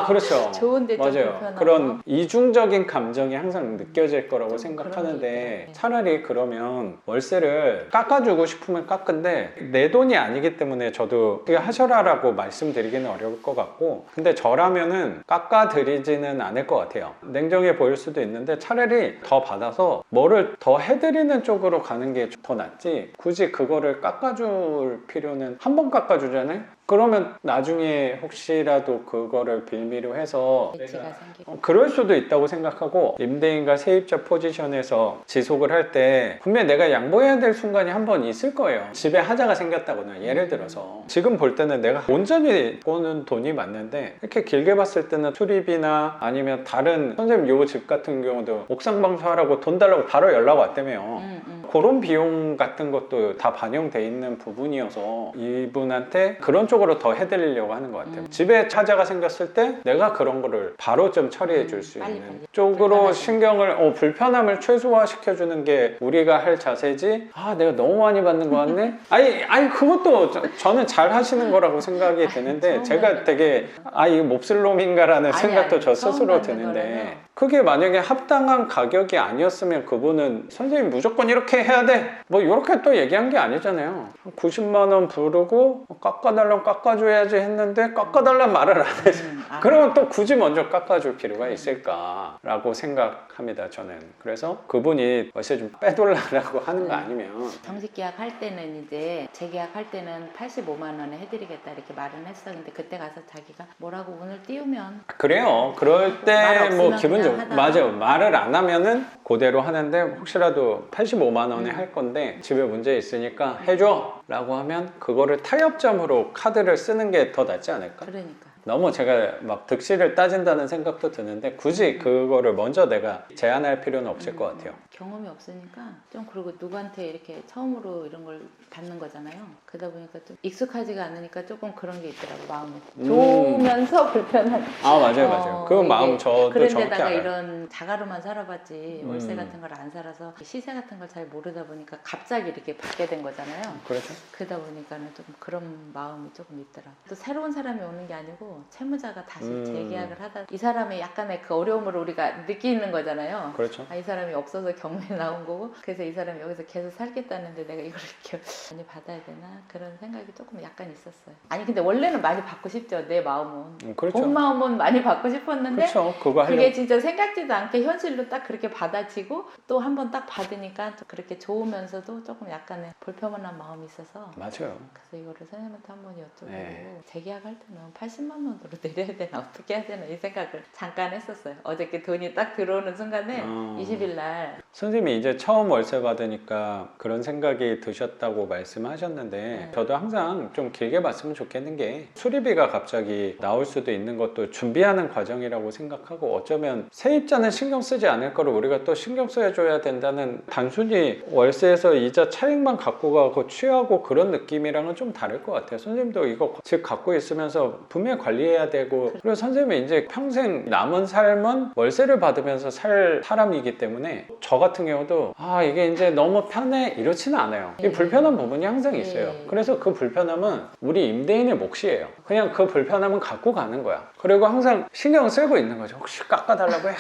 그렇죠. 좋은데 좀 맞아요. 불편하고. 그런 이중적인 감정이 항상 느껴질 거라고 그런 생각하는데 게 있더라고요. 차라리 그러면 월세를 깎아주고 싶으면 깎은데 내 돈이 아니기 때문에 저도 그게 하셔라라고 말씀드리기는 어려울 것 같고 근데 저라면은 깎아드리지는 않을 것 같아요. 냉정해 보일 수도 있는데 차라리 더 받아서 뭐를 더 해드리는 쪽으로 가는 게 더 낫지 굳이 그거를 깎아줄 필요는 한 번 깎아주잖아요? 그러면 나중에 혹시라도 그거를 빌미로 해서 배치가 생기고. 그럴 수도 있다고 생각하고 임대인과 세입자 포지션에서 지속을 할 때 분명히 내가 양보해야 될 순간이 한 번 있을 거예요. 집에 하자가 생겼다거나 예를 들어서 지금 볼 때는 내가 온전히 꼬는 돈이 맞는데 이렇게 길게 봤을 때는 수리비나 아니면 다른 선생님 요 집 같은 경우도 옥상 방수하라고 돈 달라고 바로 연락 왔다며요. 그런 비용 같은 것도 다 반영돼 있는 부분이어서 이분한테 그런 쪽으로 더 해드리려고 하는 것 같아요. 집에 차자가 생겼을 때 내가 그런 거를 바로 좀 처리해 줄 수 빨리 있는 쪽으로 신경을 불편함을 최소화시켜주는 게 우리가 할 자세지 내가 너무 많이 받는 거 같네? 아니 그것도 저는 잘 하시는 거라고 생각이 드는데 제가 되게 이거 몹쓸 놈인가라는 생각도 저 스스로 드는데 그게 만약에 합당한 가격이 아니었으면 그분은 선생님 무조건 이렇게 해야 돼 뭐 이렇게 또 얘기한 게 아니잖아요. 90만 원 부르고 깎아달라고 깎아줘야지 했는데 깎아달라는 말을 안 해서 그러면 또 굳이 먼저 깎아줄 필요가 있을까라고 생각합니다. 저는 그래서 그분이 월세 좀 빼돌라고 하는 거 아니면 정식 계약할 때는 이제 재계약할 때는 85만 원에 해드리겠다 이렇게 말은 했어. 근데 그때 가서 자기가 뭐라고 운을 띄우면 그래요. 그럴 때 말 뭐 없으면 기분 그냥 좀 하다가. 맞아요. 말을 안 하면은 그대로 하는데 혹시라도 85만 원에 할 건데 집에 문제 있으니까 해줘 라고 하면 그거를 타협점으로 카드를 쓰는 게 더 낫지 않을까? 그러니까. 너무 제가 막 득실을 따진다는 생각도 드는데 굳이 그거를 먼저 내가 제안할 필요는 없을 것 같아요. 경험이 없으니까 좀 그리고 누구한테 이렇게 처음으로 이런 걸 받는 거잖아요. 그러다 보니까 좀 익숙하지가 않으니까 조금 그런 게 있더라고 마음이. 좋으면서 불편한. 맞아요. 그 마음 저도 정확히 그런데다가 알아요. 이런 자가로만 살아봤지 월세 같은 걸 안 살아서 시세 같은 걸 잘 모르다 보니까 갑자기 이렇게 받게 된 거잖아요. 그렇죠. 그러다 보니까는 조금 그런 마음이 조금 있더라고. 또 새로운 사람이 오는 게 아니고 해가지고 채무자가 다시 음. 재계약을 하다 이 사람의 약간의 그 어려움을 우리가 느끼는 거잖아요. 그렇죠. 이 사람이 없어서 경매에 나온 거고 그래서 이 사람이 여기서 계속 살겠다는데 내가 이걸 이렇게 많이 받아야 되나 그런 생각이 조금 약간 있었어요. 아니 근데 원래는 많이 받고 싶죠. 내 마음은. 그렇죠. 본 마음은 많이 받고 싶었는데 그렇죠. 그거 그게 하려고. 진짜 생각지도 않게 현실로 딱 그렇게 받아지고 또 한 번 딱 받으니까 또 그렇게 좋으면서도 조금 약간의 불편한 마음이 있어서 맞아요. 그래서 이거를 선생님한테 한번 여쭤보고 네. 재계약할 때는 80만 원으로 내려야 되나 어떻게 해야 되나 이 생각을 잠깐 했었어요. 어저께 돈이 딱 들어오는 순간에 20일 날 선생님이 이제 처음 월세 받으니까 그런 생각이 드셨다고 말씀하셨는데 네. 저도 항상 좀 길게 봤으면 좋겠는 게 수리비가 갑자기 나올 수도 있는 것도 준비하는 과정이라고 생각하고 어쩌면 세입자는 신경 쓰지 않을 거를 우리가 또 신경 써줘야 된다는 단순히 월세에서 이자 차익만 갖고 가고 취하고 그런 느낌이랑은 좀 다를 것 같아요. 선생님도 이거 집 갖고 있으면서 분명히 관리해야 되고 그리고 선생님이 이제 평생 남은 삶은 월세를 받으면서 살 사람이기 때문에 저 같은 경우도 아 이게 이제 너무 편해 이렇지는 않아요. 이 불편한 부분이 항상 있어요. 그래서 그 불편함은 우리 임대인의 몫이에요. 그냥 그 불편함은 갖고 가는 거야. 그리고 항상 신경을 쓰고 있는 거죠. 혹시 깎아달라고 해?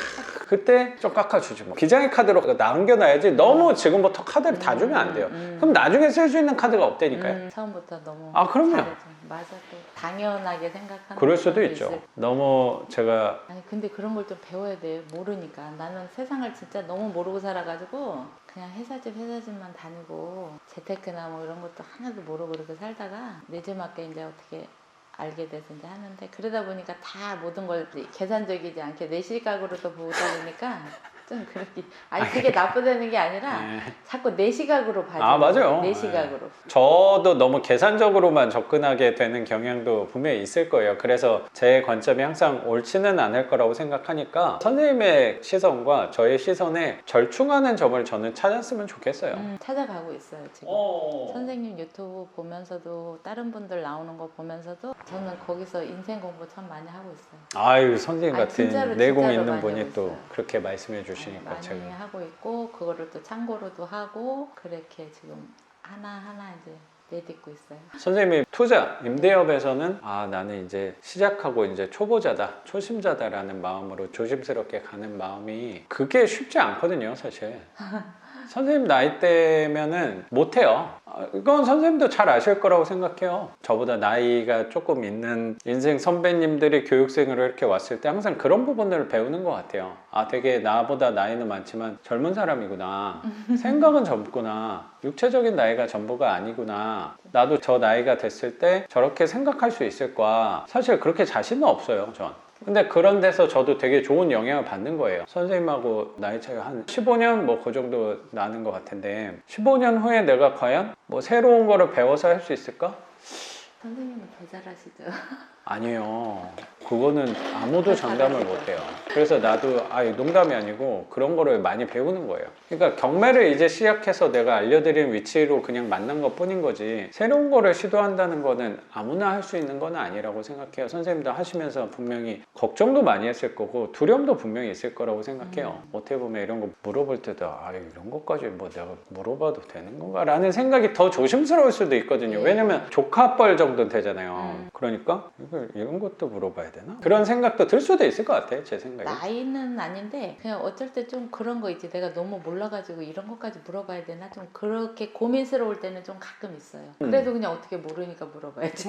그때 좀 깎아주지 뭐. 기장의 카드로 남겨놔야지 너무 지금부터 카드를 다 주면 안 돼요. 그럼 나중에 쓸 수 있는 카드가 없다니까요. 처음부터 너무 아, 그럼요. 잘해줘. 맞아 또 당연하게 생각하는 그럴 수도 부분도 있죠. 있을 너무 제가 아니 근데 그런 걸 좀 배워야 돼. 모르니까 나는 세상을 진짜 너무 모르고 살아가지고 그냥 회사집만 다니고 재테크나 뭐 이런 것도 하나도 모르고 그렇게 살다가 늦지막게 이제 어떻게 알게 돼서 이제 하는데 그러다 보니까 다 모든 걸 계산적이지 않게 내 시각으로도 보다 보니까 좀 그렇게 아니 그게 나쁘다는 게 아니라 네. 자꾸 내 시각으로 봐줘. 아, 맞아요. 내 네. 시각으로. 저도 너무 계산적으로만 접근하게 되는 경향도 분명히 있을 거예요. 그래서 제 관점이 항상 옳지는 않을 거라고 생각하니까 선생님의 시선과 저의 시선에 절충하는 점을 저는 찾았으면 좋겠어요. 찾아가고 있어요 지금. 선생님 유튜브 보면서도 다른 분들 나오는 거 보면서도 저는 거기서 인생 공부 참 많이 하고 있어요. 아유, 선생님 아니, 같은 진짜로, 내공 진짜로 있는 많이 분이 하고 또 있어요. 그렇게 말씀해 주시니까 많이 제가 하고 있고 그거를 또 참고로도 하고 그렇게 지금 하나하나 이제 내딛고 있어요. 선생님이 투자, 임대업에서는 아 나는 이제 시작하고 이제 초보자다, 초심자다라는 마음으로 조심스럽게 가는 마음이 그게 쉽지 않거든요, 사실. 선생님 나이대면은 못해요. 이건 선생님도 잘 아실 거라고 생각해요. 저보다 나이가 조금 있는 인생 선배님들이 교육생으로 이렇게 왔을 때 항상 그런 부분들을 배우는 것 같아요. 아 되게 나보다 나이는 많지만 젊은 사람이구나. 생각은 젊구나. 육체적인 나이가 전부가 아니구나. 나도 저 나이가 됐을 때 저렇게 생각할 수 있을 거야. 사실 그렇게 자신은 없어요, 전. 근데 그런 데서 저도 되게 좋은 영향을 받는 거예요. 선생님하고 나이 차이가 한 15년 뭐 그 정도 나는 것 같은데 15년 후에 내가 과연 뭐 새로운 거를 배워서 할 수 있을까? 선생님은 더 잘하시죠. 아니에요. 그거는 아무도 장담을 못해요. 그래서 나도 농담이 아니고 그런 거를 많이 배우는 거예요. 그러니까 경매를 이제 시작해서 내가 알려드린 위치로 그냥 만난 것 뿐인 거지 새로운 거를 시도한다는 거는 아무나 할 수 있는 건 아니라고 생각해요. 선생님도 하시면서 분명히 걱정도 많이 했을 거고 두려움도 분명히 있을 거라고 생각해요. 어떻게 보면 이런 거 물어볼 때도 이런 것까지 뭐 내가 물어봐도 되는 건가? 라는 생각이 더 조심스러울 수도 있거든요. 왜냐면 조카뻘 정도는 되잖아요. 그러니까 이런 것도 물어봐야 되나? 그런 생각도 들 수도 있을 것 같아요, 제 생각에. 나이는 아닌데 그냥 어쩔 때 좀 그런 거 있지. 내가 너무 몰라가지고 이런 것까지 물어봐야 되나? 좀 그렇게 고민스러울 때는 좀 가끔 있어요. 그래도 그냥 어떻게 모르니까 물어봐야지.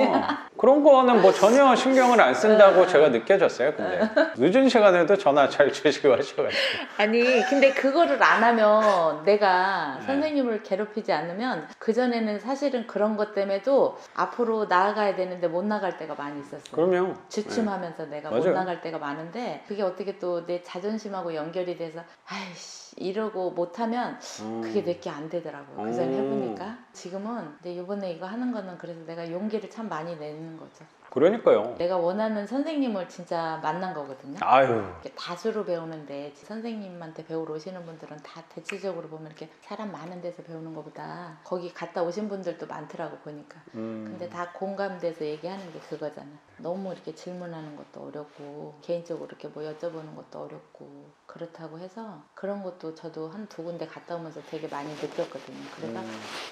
그런 거는 뭐 전혀 신경을 안 쓴다고 제가 느껴졌어요. 근데 늦은 시간에도 전화 잘 주시고 하셔가지고. 아니 근데 그거를 안 하면 내가 선생님을 괴롭히지 않으면 그전에는 사실은 그런 것 때문에도 앞으로 나아가야 되는데 못 나갈 때가 많이 있었어요. 그럼요. 주춤하면서 내가 맞아요. 못 나갈 때가 많은데 그게 어떻게 또 내 자존심하고 연결이 돼서 아이씨 이러고 못하면 그게 몇 개 안 되더라고요. 그 전에 해보니까 지금은 이제 이번에 이거 하는 거는 그래서 내가 용기를 참 많이 내는 거죠. 그러니까요. 내가 원하는 선생님을 진짜 만난 거거든요. 아유. 이렇게 다수로 배우는데 선생님한테 배우러 오시는 분들은 다 대체적으로 보면 이렇게 사람 많은 데서 배우는 것보다 거기 갔다 오신 분들도 많더라고 보니까. 근데 다 공감돼서 얘기하는 게 그거잖아. 너무 이렇게 질문하는 것도 어렵고 개인적으로 이렇게 뭐 여쭤보는 것도 어렵고 그렇다고 해서 그런 것도 저도 한 두 군데 갔다 오면서 되게 많이 느꼈거든요. 그래서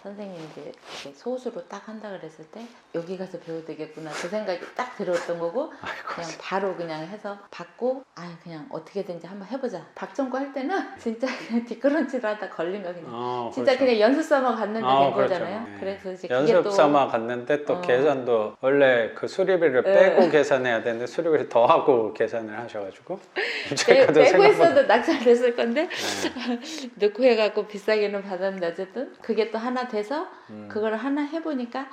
선생님 이제 이렇게 소수로 딱 한다 그랬을 때 여기 가서 배워야 되겠구나 그 생각 생각이 딱 들었던 거고 아이고. 그냥 바로 그냥 해서 받고 그냥 어떻게든지 한번 해보자. 박정구 할 때는 진짜 그냥 뒷걸음질 하다 걸린 거 그냥 진짜 그렇죠. 그냥 연습 삼아 갔는데 된 그렇죠. 거잖아요. 네. 그래서 이제 그게 연습 또 삼아 갔는데 또 계산도 원래 그 수리비를 빼고 계산해야 되는데 수리비를 더 하고 계산을 하셔가지고 빼고 있어도 낙찰됐을 건데 네. 넣고 해갖고 비싸게는 받았는데 어쨌든 그게 또 하나 돼서 그걸 하나 해보니까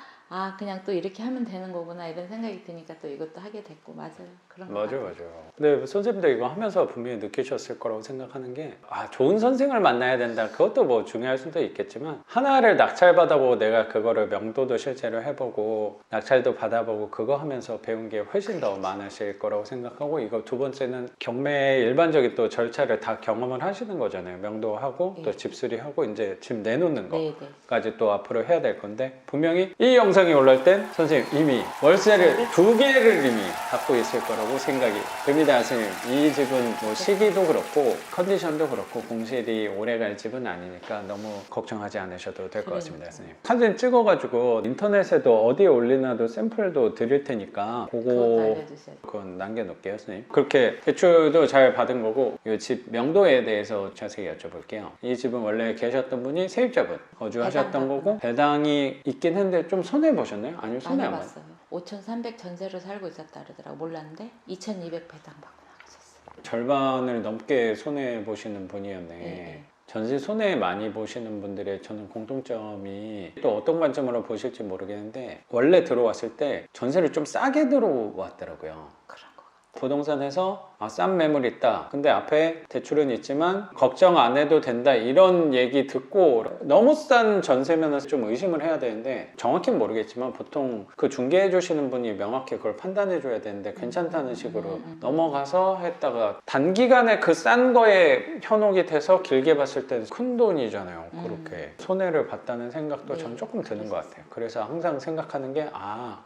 그냥 또 이렇게 하면 되는 거구나 이런 생각이 드니까 또 이것도 하게 됐고 맞아요. 그런 거 맞아요. 근데 선생님도 이거 하면서 분명히 느끼셨을 거라고 생각하는 게 좋은 선생을 만나야 된다. 그것도 뭐 중요할 수도 있겠지만 하나를 낙찰받아보고 내가 그거를 명도도 실제로 해보고 낙찰도 받아보고 그거 하면서 배운 게 훨씬 더 많으실 거라고 생각하고 이거 두 번째는 경매의 일반적인 또 절차를 다 경험을 하시는 거잖아요. 명도하고 또 집수리하고 이제 집 내놓는 거까지 또 앞으로 해야 될 건데 분명히 이 영상이 올라올 땐 선생님 이미 월세를 2개를 이미 갖고 있을 거라고 생각이 듭니다. 선생님 이 집은 뭐 시기도 그렇고 컨디션도 그렇고 공실이 오래 갈 집은 아니니까 너무 걱정하지 않으셔도 될 것 같습니다. 선생님 사진 찍어가지고 인터넷에도 어디에 올리나도 샘플도 드릴 테니까 그건 남겨놓을게요. 선생님 그렇게 대출도 잘 받은 거고 이 집 명도에 대해서 자세히 여쭤볼게요. 이 집은 원래 계셨던 분이 세입자분 거주하셨던 거고 배당이 있긴 했는데 좀 손해보셨나요? 아니면 손해 안 봤어요? 5,300 전세로 살고 있었다 그러더라고. 몰랐는데 2,200 배당 받고 나가셨어요. 절반을 넘게 손해보시는 분이었네. 전세 손해 많이 보시는 분들의 저는 공통점이 또 어떤 관점으로 보실지 모르겠는데 원래 들어왔을 때 전세를 좀 싸게 들어왔더라고요. 부동산에서 싼 매물 있다 근데 앞에 대출은 있지만 걱정 안 해도 된다 이런 얘기 듣고 너무 싼 전세면 좀 의심을 해야 되는데 정확히는 모르겠지만 보통 그 중개해 주시는 분이 명확히 그걸 판단해 줘야 되는데 괜찮다는 식으로 넘어가서 했다가 단기간에 그 싼 거에 현혹이 돼서 길게 봤을 때는 큰 돈이잖아요. 그렇게 손해를 봤다는 생각도 전 조금 드는 것 같아요. 그래서 항상 생각하는 게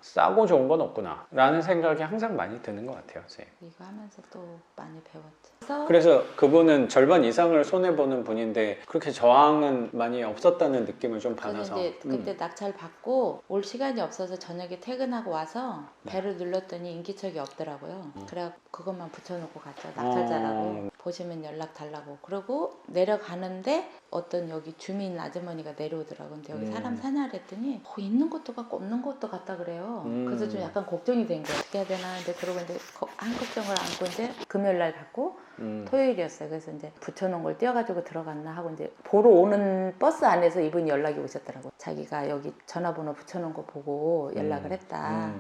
싸고 좋은 건 없구나 라는 생각이 항상 많이 드는 것 같아요. 이거 하면서 또 많이 배웠죠. 그래서 그분은 절반 이상을 손해보는 분인데 그렇게 저항은 많이 없었다는 느낌을 좀 받아서 이제 그때 낙찰 받고 올 시간이 없어서 저녁에 퇴근하고 와서 배를 눌렀더니 인기척이 없더라고요. 그래 그것만 붙여놓고 갔죠. 낙찰자라고 보시면 연락 달라고. 그러고 내려가는데 어떤 여기 주민 아주머니가 내려오더라고요. 근데 여기 사람 사냐 그랬더니 있는 것도 같고 없는 것도 같다 그래요. 그래서 좀 약간 걱정이 된 거예요. 어떻게 해야 되나. 근데 그러고 이제 한 걱정을 안고 이제 금요일 날 받고 토요일이었어요. 그래서 이제 붙여놓은 걸 띄워가지고 들어갔나 하고 이제 보러 오는 버스 안에서 이분이 연락이 오셨더라고. 자기가 여기 전화번호 붙여놓은 거 보고 연락을 했다.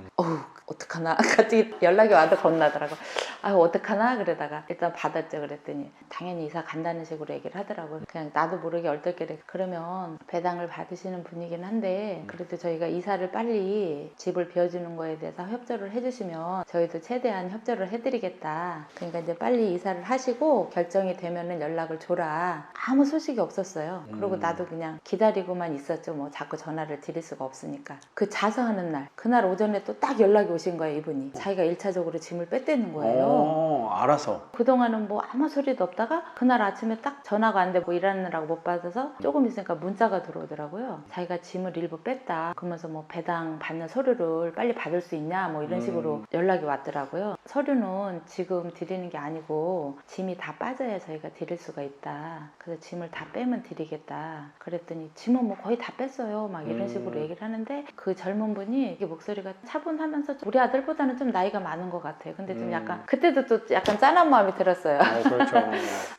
어떡하나. 갑자기 연락이 와도 겁나더라고. 어떡하나 그러다가 일단 받았죠. 그랬더니 당연히 이사 간다는 식으로 얘기를 하더라고요. 그냥 나도 모르게 얼떨결에 그러면 배당을 받으시는 분이긴 한데 그래도 저희가 이사를 빨리 집을 비워주는 거에 대해서 협조를 해주시면 저희도 최대한 협조를 해드리겠다. 그러니까 이제 빨리 이사를 하시고 결정이 되면은 연락을 줘라. 아무 소식이 없었어요. 그리고 나도 그냥 기다리고만 있었죠. 뭐 자꾸 전화를 드릴 수가 없으니까. 그 자서하는 날 그날 오전에 또 딱 연락이 오신 거예요. 이분이 자기가 1차적으로 짐을 뺐다는 거예요. 알아서 그동안은 뭐 아무 소리도 없다가 그날 아침에 딱 전화가 왔는데 뭐 일하느라고 못 받아서 조금 있으니까 문자가 들어오더라고요. 자기가 짐을 일부 뺐다. 그러면서 뭐 배당 받는 서류를 빨리 받을 수 있냐 뭐 이런 식으로 연락이 왔더라고요. 서류는 지금 드리는 게 아니고 짐이 다 빠져야 저희가 드릴 수가 있다. 그래서 짐을 다 빼면 드리겠다. 그랬더니 짐은 뭐 거의 다 뺐어요. 막 이런 식으로 얘기를 하는데 그 젊은 분이 이게 목소리가 차분하면서 우리 아들보다는 좀 나이가 많은 것 같아요. 근데 좀 약간 그때도 또 약간 짠한 마음이 들었어요. 그렇죠.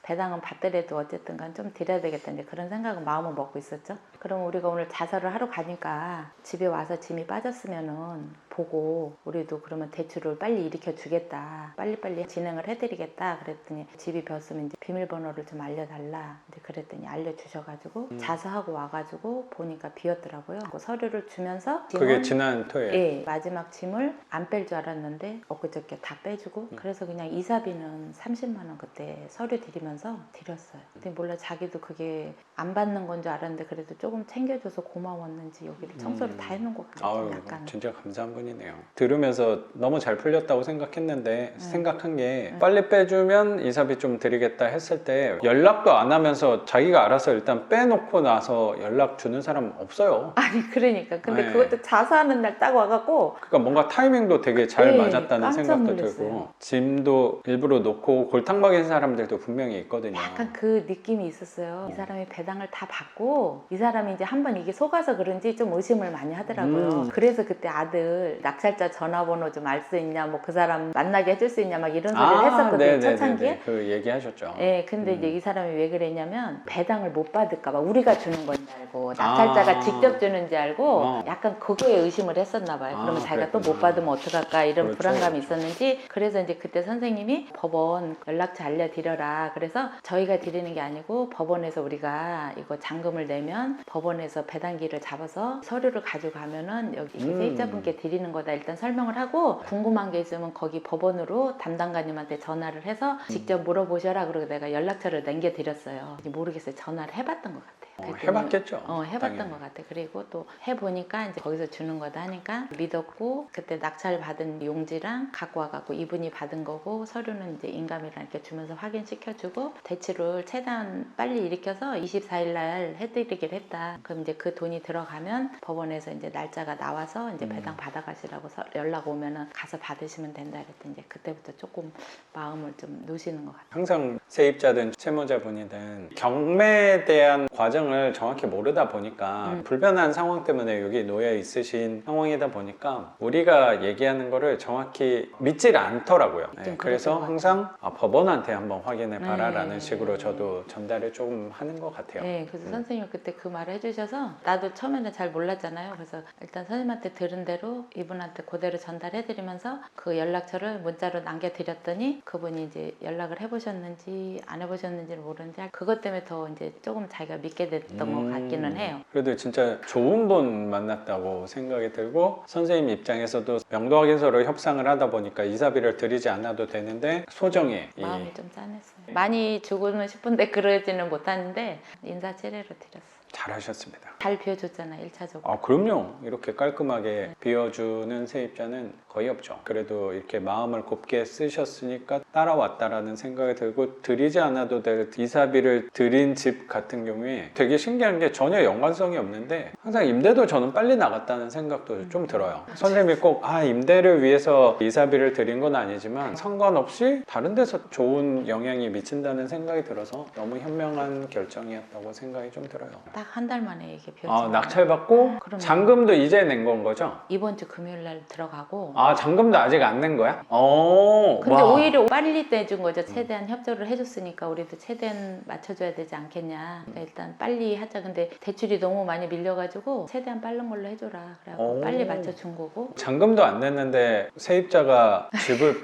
배당은 받더라도 어쨌든 간 좀 드려야 되겠다 이제 그런 생각은 마음을 먹고 있었죠. 그럼 우리가 오늘 자서를 하러 가니까 집에 와서 짐이 빠졌으면은 보고 우리도 그러면 대출을 빨리 일으켜 주겠다. 빨리빨리 진행을 해드리겠다. 그랬더니 집이 비었으면 이제 비밀번호를 좀 알려달라. 이제 그랬더니 알려주셔가지고 자서하고 와가지고 보니까 비었더라고요. 그 서류를 주면서 그게 지난 토요일? 예, 마지막 짐을 안 뺄 줄 알았는데 엊그저께 다 빼주고 그래서 그냥 이사비는 30만 원 그때 서류 드리면서 드렸어요. 근데 몰라 자기도 그게 안 받는 건 줄 알았는데 그래도 조금 챙겨줘서 고마웠는지 여기를 청소를 다 해놓은 것 같아요. 약간. 진짜 감사한 분이네요. 들으면서 너무 잘 풀렸다고 생각했는데 생각한 게 빨리 빼주면 이사비 좀 드리겠다 했을 때 연락도 안 하면서 자기가 알아서 일단 빼놓고 나서 연락 주는 사람 없어요. 아니 그러니까 근데 네. 그것도 자수하는 날 딱 와갖고 그러니까 뭔가 타이밍도 되게 잘 네, 맞았다는 깜짝 생각도 놀랐어요. 들고 짐도 일부러 놓고 골탕 먹인 사람들도 분명히 있거든요. 약간 그 느낌이 있었어요. 이 사람이 배당을 다 받고 이 사람이 이제 한번 이게 속아서 그런지 좀 의심을 많이 하더라고요. 그래서 그때 아들 낙찰자 전화번호 좀 알 수 있냐, 뭐 그 사람 만나게 해줄 수 있냐 막 이런 소리를 했었거든요. 네네네네. 초창기에. 그 얘기하셨죠. 네, 근데 이제 이 사람이 왜 그랬냐면 배당을 못 받을까봐 우리가 주는 건 줄 알고 낙찰자가 직접 주는지 알고 약간 그거에 의심을 했었나 봐요. 그러면 자기가 또 못 받으면 어떡할까 이런 그렇죠, 불안감이 그렇죠. 있었는지 그래서 이제 그때 선생님이 법원 연락처 알려드려라. 그래서 저희가 드리는 게 아니고 법원에서 우리가 이거 잔금을 내면 법원에서 배당기를 잡아서 서류를 가져가면은 여기 세입자분께 드리는 거다 일단 설명을 하고 궁금한 게 있으면 거기 법원으로 담당관님한테 전화를 해서 직접 물어보셔라. 그러고 내가 연락처를 남겨드렸어요. 모르겠어요. 전화를 해봤던 것 같아요. 그랬더니 해봤겠죠. 해봤던 당연히. 것 같아. 그리고 또 해보니까 이제 거기서 주는 거다 하니까 믿었고 그때 낙찰 받은 용지랑 갖고 와갖고 이분이 받은 거고 서류는 이제 인감이랑 이렇게 주면서 확인시켜주고 대출을 최대한 빨리 일으켜서 24일 날 해드리기로 했다. 그럼 이제 그 돈이 들어가면 법원에서 이제 날짜가 나와서 이제 배당 받아가시라고 연락 오면은 가서 받으시면 된다. 그랬더니 이제 그때부터 조금 마음을 좀 놓으시는 것 같아요. 항상 세입자든 채무자분이든 경매에 대한 과정을 정확히 모르다 보니까 불편한 상황 때문에 여기 놓여 있으신 상황이다 보니까 우리가 얘기하는 거를 정확히 믿질 않더라고요. 네, 그래서 항상 법원한테 한번 확인해 봐라 라는 식으로 저도 전달을 조금 하는 것 같아요. 네, 그래서 선생님이 그때 그 말을 해주셔서 나도 처음에는 잘 몰랐잖아요. 그래서 일단 선생님한테 들은 대로 이분한테 그대로 전달해드리면서 그 연락처를 문자로 남겨드렸더니 그분이 이제 연락을 해보셨는지 안 해보셨는지는 모르는데 그것 때문에 더 이제 조금 자기가 믿게 됐던 것 같기는 해요. 그래도 진짜 좋은 분 만났다고 생각이 들고 선생님 입장에서도 명도 확인서로 협상을 하다 보니까 이사비를 드리지 않아도 되는데 소정의 마음이 좀 짠했어요. 많이 주고는 싶은데 그러지는 못하는데 인사치레로 드렸어요. 잘하셨습니다. 잘 비워줬잖아요, 1차적으로. 그럼요. 이렇게 깔끔하게 비워주는 세입자는 거의 없죠. 그래도 이렇게 마음을 곱게 쓰셨으니까 따라왔다라는 생각이 들고 드리지 않아도 될 이사비를 드린 집 같은 경우에 되게 신기한 게 전혀 연관성이 없는데 항상 임대도 저는 빨리 나갔다는 생각도 좀 들어요. 선생님이 꼭 임대를 위해서 이사비를 드린 건 아니지만 상관없이 다른 데서 좋은 영향이 미친다는 생각이 들어서 너무 현명한 결정이었다고 생각이 좀 들어요. 딱 한 달 만에 이게 비워졌어요. 낙찰받고 그럼요. 잔금도 이제 낸 건 거죠? 이번 주 금요일 날 들어가고 잔금도 아직 안 낸 거야? 근데 와. 오히려 빨리 떼준 거죠. 최대한 협조를 해줬으니까 우리도 최대한 맞춰줘야 되지 않겠냐. 그러니까 일단 빨리 하자. 근데 대출이 너무 많이 밀려가지고 최대한 빠른 걸로 해줘라. 그래갖고 빨리 맞춰준 거고. 잔금도 안 냈는데 세입자가 집을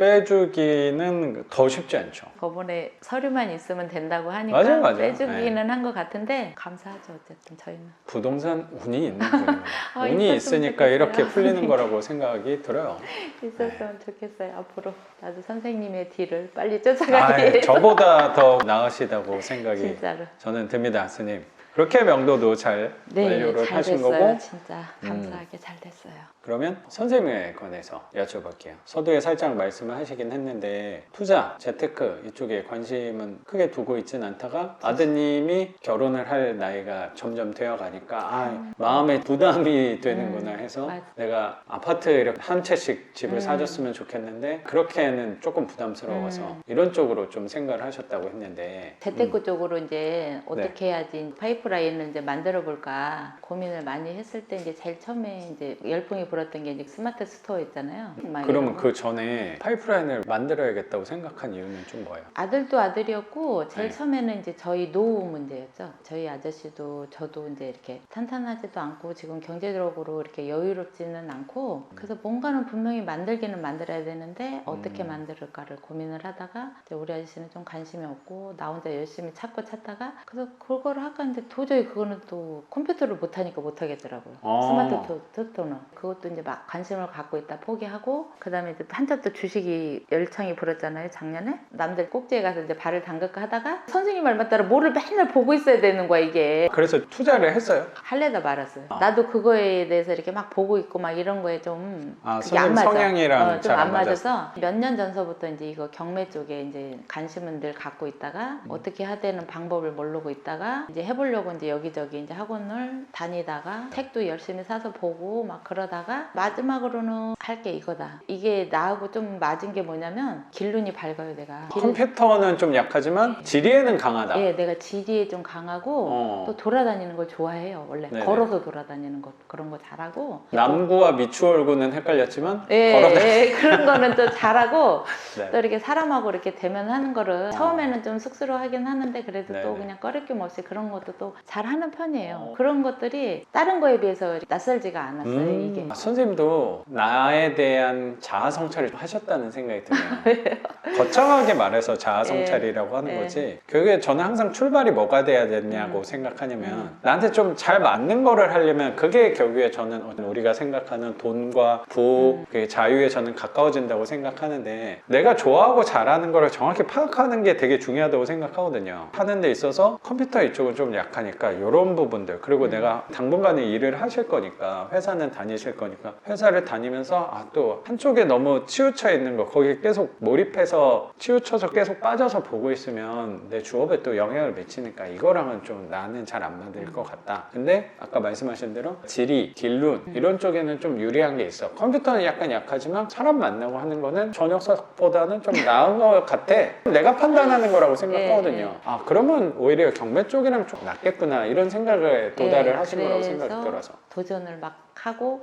빼주기는 더 쉽지 않죠. 법원에 서류만 있으면 된다고 하니까 맞아요. 빼주기는 한 것 같은데 감사하죠. 어쨌든 저희는. 부동산 운이 있는 분이에요. 운이 있었으면 있으니까 좋겠어요. 이렇게 풀리는 거라고 생각이 들어요. 있었으면 좋겠어요. 앞으로 나도 선생님의 뒤를 빨리 쫓아가기 위해서. 저보다 더 나으시다고 생각이 진짜로. 저는 듭니다, 스님. 그렇게 명도도 잘 완료를 잘 하신 됐어요. 거고 진짜 감사하게 잘 됐어요. 그러면 선생님에 관해서 여쭤볼게요. 서두에 살짝 말씀을 하시긴 했는데 투자, 재테크 이쪽에 관심은 크게 두고 있진 않다가 아드님이 결혼을 할 나이가 점점 되어 가니까 마음에 부담이 되는구나 해서 맞아. 내가 아파트 이렇게 한 채씩 집을 사줬으면 좋겠는데 그렇게는 조금 부담스러워서 이런 쪽으로 좀 생각을 하셨다고 했는데 재테크 쪽으로 이제 어떻게 해야지 파이프라인을 이제 만들어 볼까 고민을 많이 했을 때 이제 제일 처음에 이제 열풍이 불었던 게 이제 스마트 스토어 있잖아요. 막 그러면 이런 거. 그 전에 파이프라인을 만들어야겠다고 생각한 이유는 좀 뭐예요? 아들도 아들이었고 제일 네. 처음에는 이제 저희 노후 문제였죠. 저희 아저씨도 저도 이제 이렇게 탄탄하지도 않고 지금 경제적으로 이렇게 여유롭지는 않고 그래서 뭔가는 분명히 만들기는 만들어야 되는데 어떻게 만들까를 고민을 하다가 이제 우리 아저씨는 좀 관심이 없고 나 혼자 열심히 찾다가 그래서 그거를 아까 이제 도저히 그거는 또 컴퓨터를 못하니까 못하겠더라고요. 스마트폰은. 그것도 이제 막 관심을 갖고 있다 포기하고, 그 다음에 이제 한참 또 주식이 열창이 불었잖아요, 작년에. 남들 꼭지에 가서 이제 발을 담글까 하다가 선생님 말만 따라 뭐를 맨날 보고 있어야 되는 거야, 이게. 그래서 투자를 했어요? 할래다 말았어요. 나도 그거에 대해서 이렇게 막 보고 있고 막 이런 거에 좀 그게 안 선생님 맞아. 성향이랑 좀 잘 안 안 맞았어. 맞아서 몇 년 전서부터 이제 이거 경매 쪽에 이제 관심을 늘 갖고 있다가 어떻게 해야 되는 방법을 모르고 있다가 이제 해보려고 이제 여기저기 이제 학원을 다니다가 책도 열심히 사서 보고 막 그러다가 마지막으로는 할 게 이거다. 이게 나하고 좀 맞은 게 뭐냐면 길눈이 밝아요, 내가. 컴퓨터는 좀 약하지만 지리에는 강하다. 예, 내가 지리에 좀 강하고 또 돌아다니는 걸 좋아해요. 원래 네네. 걸어서 돌아다니는 것 그런 거 잘하고. 남구와 미추홀구는 헷갈렸지만 예, 걸어다니. 그런 거는 또 잘하고 네. 또 이렇게 사람하고 이렇게 대면하는 거를 처음에는 좀 쑥스러워하긴 하는데 그래도 또 네네. 그냥 꺼리낌 없이 그런 것도 또 잘하는 편이에요. 그런 것들이 다른 거에 비해서 낯설지가 않았어요, 이게. 선생님도 나에 대한 자아 성찰을 하셨다는 생각이 드네요. 거창하게 말해서 자아 성찰이라고 하는 예. 거지. 그게 저는 항상 출발이 뭐가 돼야 되냐고 생각하냐면 나한테 좀 잘 맞는 거를 하려면 그게 결국에 저는 우리가 생각하는 돈과 부업, 그게 자유에 저는 가까워진다고 생각하는데 내가 좋아하고 잘하는 거를 정확히 파악하는 게 되게 중요하다고 생각하거든요. 하는 데 있어서 컴퓨터 이쪽은 좀 약하니까 이런 부분들, 그리고 내가 당분간은 일을 하실 거니까 회사는 다니실 거니까 회사를 다니면서 또 한쪽에 너무 치우쳐 있는 거 거기에 계속 몰입해서 치우쳐서 계속 빠져서 보고 있으면 내 주업에 또 영향을 미치니까 이거랑은 좀 나는 잘 안 맞을 것 같다. 근데 아까 말씀하신 대로 지리, 길룬 이런 쪽에는 좀 유리한 게 있어. 컴퓨터는 약간 약하지만 사람 만나고 하는 거는 저녁석보다는 좀 나은 것 같아. 내가 판단하는 거라고 생각하거든요. 그러면 오히려 경매 쪽이랑 좀 낫겠구나 이런 생각을 도달을 하신 거라고 생각이 들어서 도전을 막 하고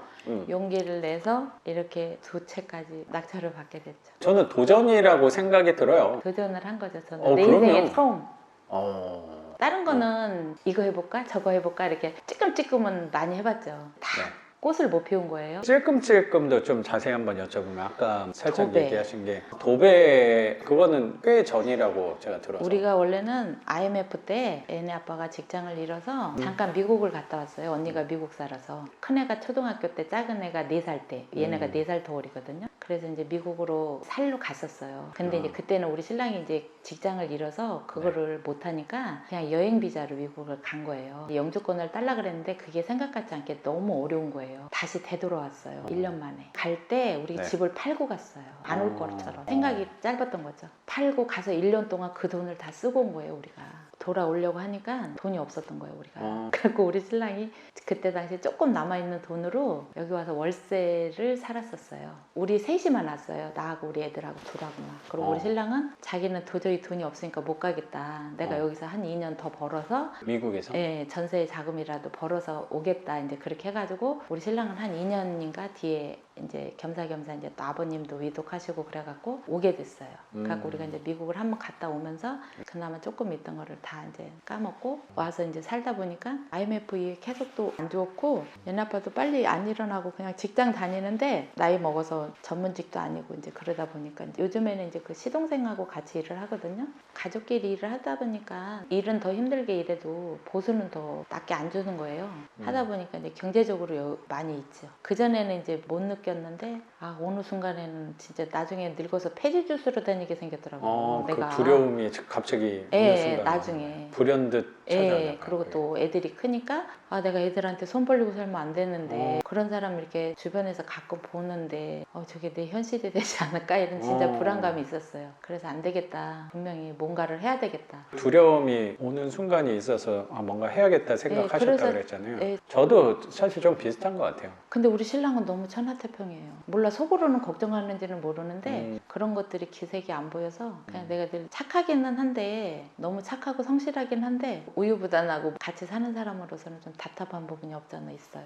용기를 내서 이렇게 두 채까지 낙찰을 받게 됐죠. 저는 도전이라고 생각이 들어요. 도전을 한 거죠, 저는. 내 그럼요. 인생의 처음. 다른 네. 거는 이거 해볼까 저거 해볼까 이렇게 찔끔찔끔은 많이 해봤죠. 다 네. 꽃을 못 피운 거예요. 찔끔찔끔도 좀 자세히 한번 여쭤보면 아까 살짝 도배. 얘기하신 게 도배 그거는 꽤 전이라고 제가 들어서 우리가 원래는 IMF 때 애네 아빠가 직장을 잃어서 잠깐 미국을 갔다 왔어요. 언니가 미국 살아서. 큰애가 초등학교 때 작은 애가 4살 때 얘네가 4살 터울이거든요. 그래서 이제 미국으로 살러 갔었어요. 근데 이제 그때는 우리 신랑이 이제 직장을 잃어서 그거를 못하니까 그냥 여행 비자로 미국을 간 거예요. 영주권을 딸라 그랬는데 그게 생각 같지 않게 너무 어려운 거예요. 다시 되돌아왔어요. 1년 만에. 갈 때 우리 네. 집을 팔고 갔어요. 안 올 것처럼. 생각이 짧았던 거죠. 팔고 가서 1년 동안 그 돈을 다 쓰고 온 거예요, 우리가. 돌아오려고 하니까 돈이 없었던 거예요, 우리가. 그래서 우리 신랑이 그때 당시 조금 남아있는 돈으로 여기 와서 월세를 살았었어요. 우리 셋이만 왔어요. 나하고 우리 애들하고 둘하고만. 그리고 우리 신랑은 자기는 도저히 돈이 없으니까 못 가겠다. 내가 여기서 한 2년 더 벌어서 미국에서? 예, 전세 자금이라도 벌어서 오겠다. 이제 그렇게 해가지고 우리 신랑은 한 2년인가 뒤에 이제 겸사겸사 이제 또 아버님도 위독하시고 그래갖고 오게 됐어요. 그래갖고 우리가 이제 미국을 한번 갔다 오면서 그나마 조금 있던 거를 다 이제 까먹고 와서 이제 살다 보니까 IMF 이후에 계속 또 안 좋았고 얘네 아빠도 빨리 안 일어나고 그냥 직장 다니는데 나이 먹어서 전문직도 아니고 이제 그러다 보니까 이제 요즘에는 이제 그 시동생하고 같이 일을 하거든요. 가족끼리 일을 하다 보니까 일은 더 힘들게 일해도 보수는 더 낮게 안 주는 거예요. 하다 보니까 이제 경제적으로 많이 있죠. 그전에는 이제 못 느꼈는데 어느 순간에는 진짜 나중에 늙어서 폐지 주스로 다니게 생겼더라고요. 그 두려움이 갑자기 예, 순간 나중에. 불현듯 찾아오니까. 예, 그리고 또 애들이 크니까 내가 애들한테 손 벌리고 살면 안 되는데 그런 사람 이렇게 주변에서 가끔 보는데 저게 내 현실이 되지 않을까 이런 진짜 불안감이 있었어요. 그래서 안 되겠다. 분명히 뭔가를 해야 되겠다. 두려움이 오는 순간이 있어서 뭔가 해야겠다 생각하셨다 그래서, 그랬잖아요. 저도 사실 좀 비슷한 것 같아요. 근데 우리 신랑은 너무 천하태평이에요. 몰라 속으로는 걱정하는지는 모르는데 그런 것들이 기색이 안 보여서 그냥 내가 늘 착하기는 한데 너무 착하고 성실하긴 한데 우유부단하고 같이 사는 사람으로서는 좀 답답한 부분이 없잖아 있어요.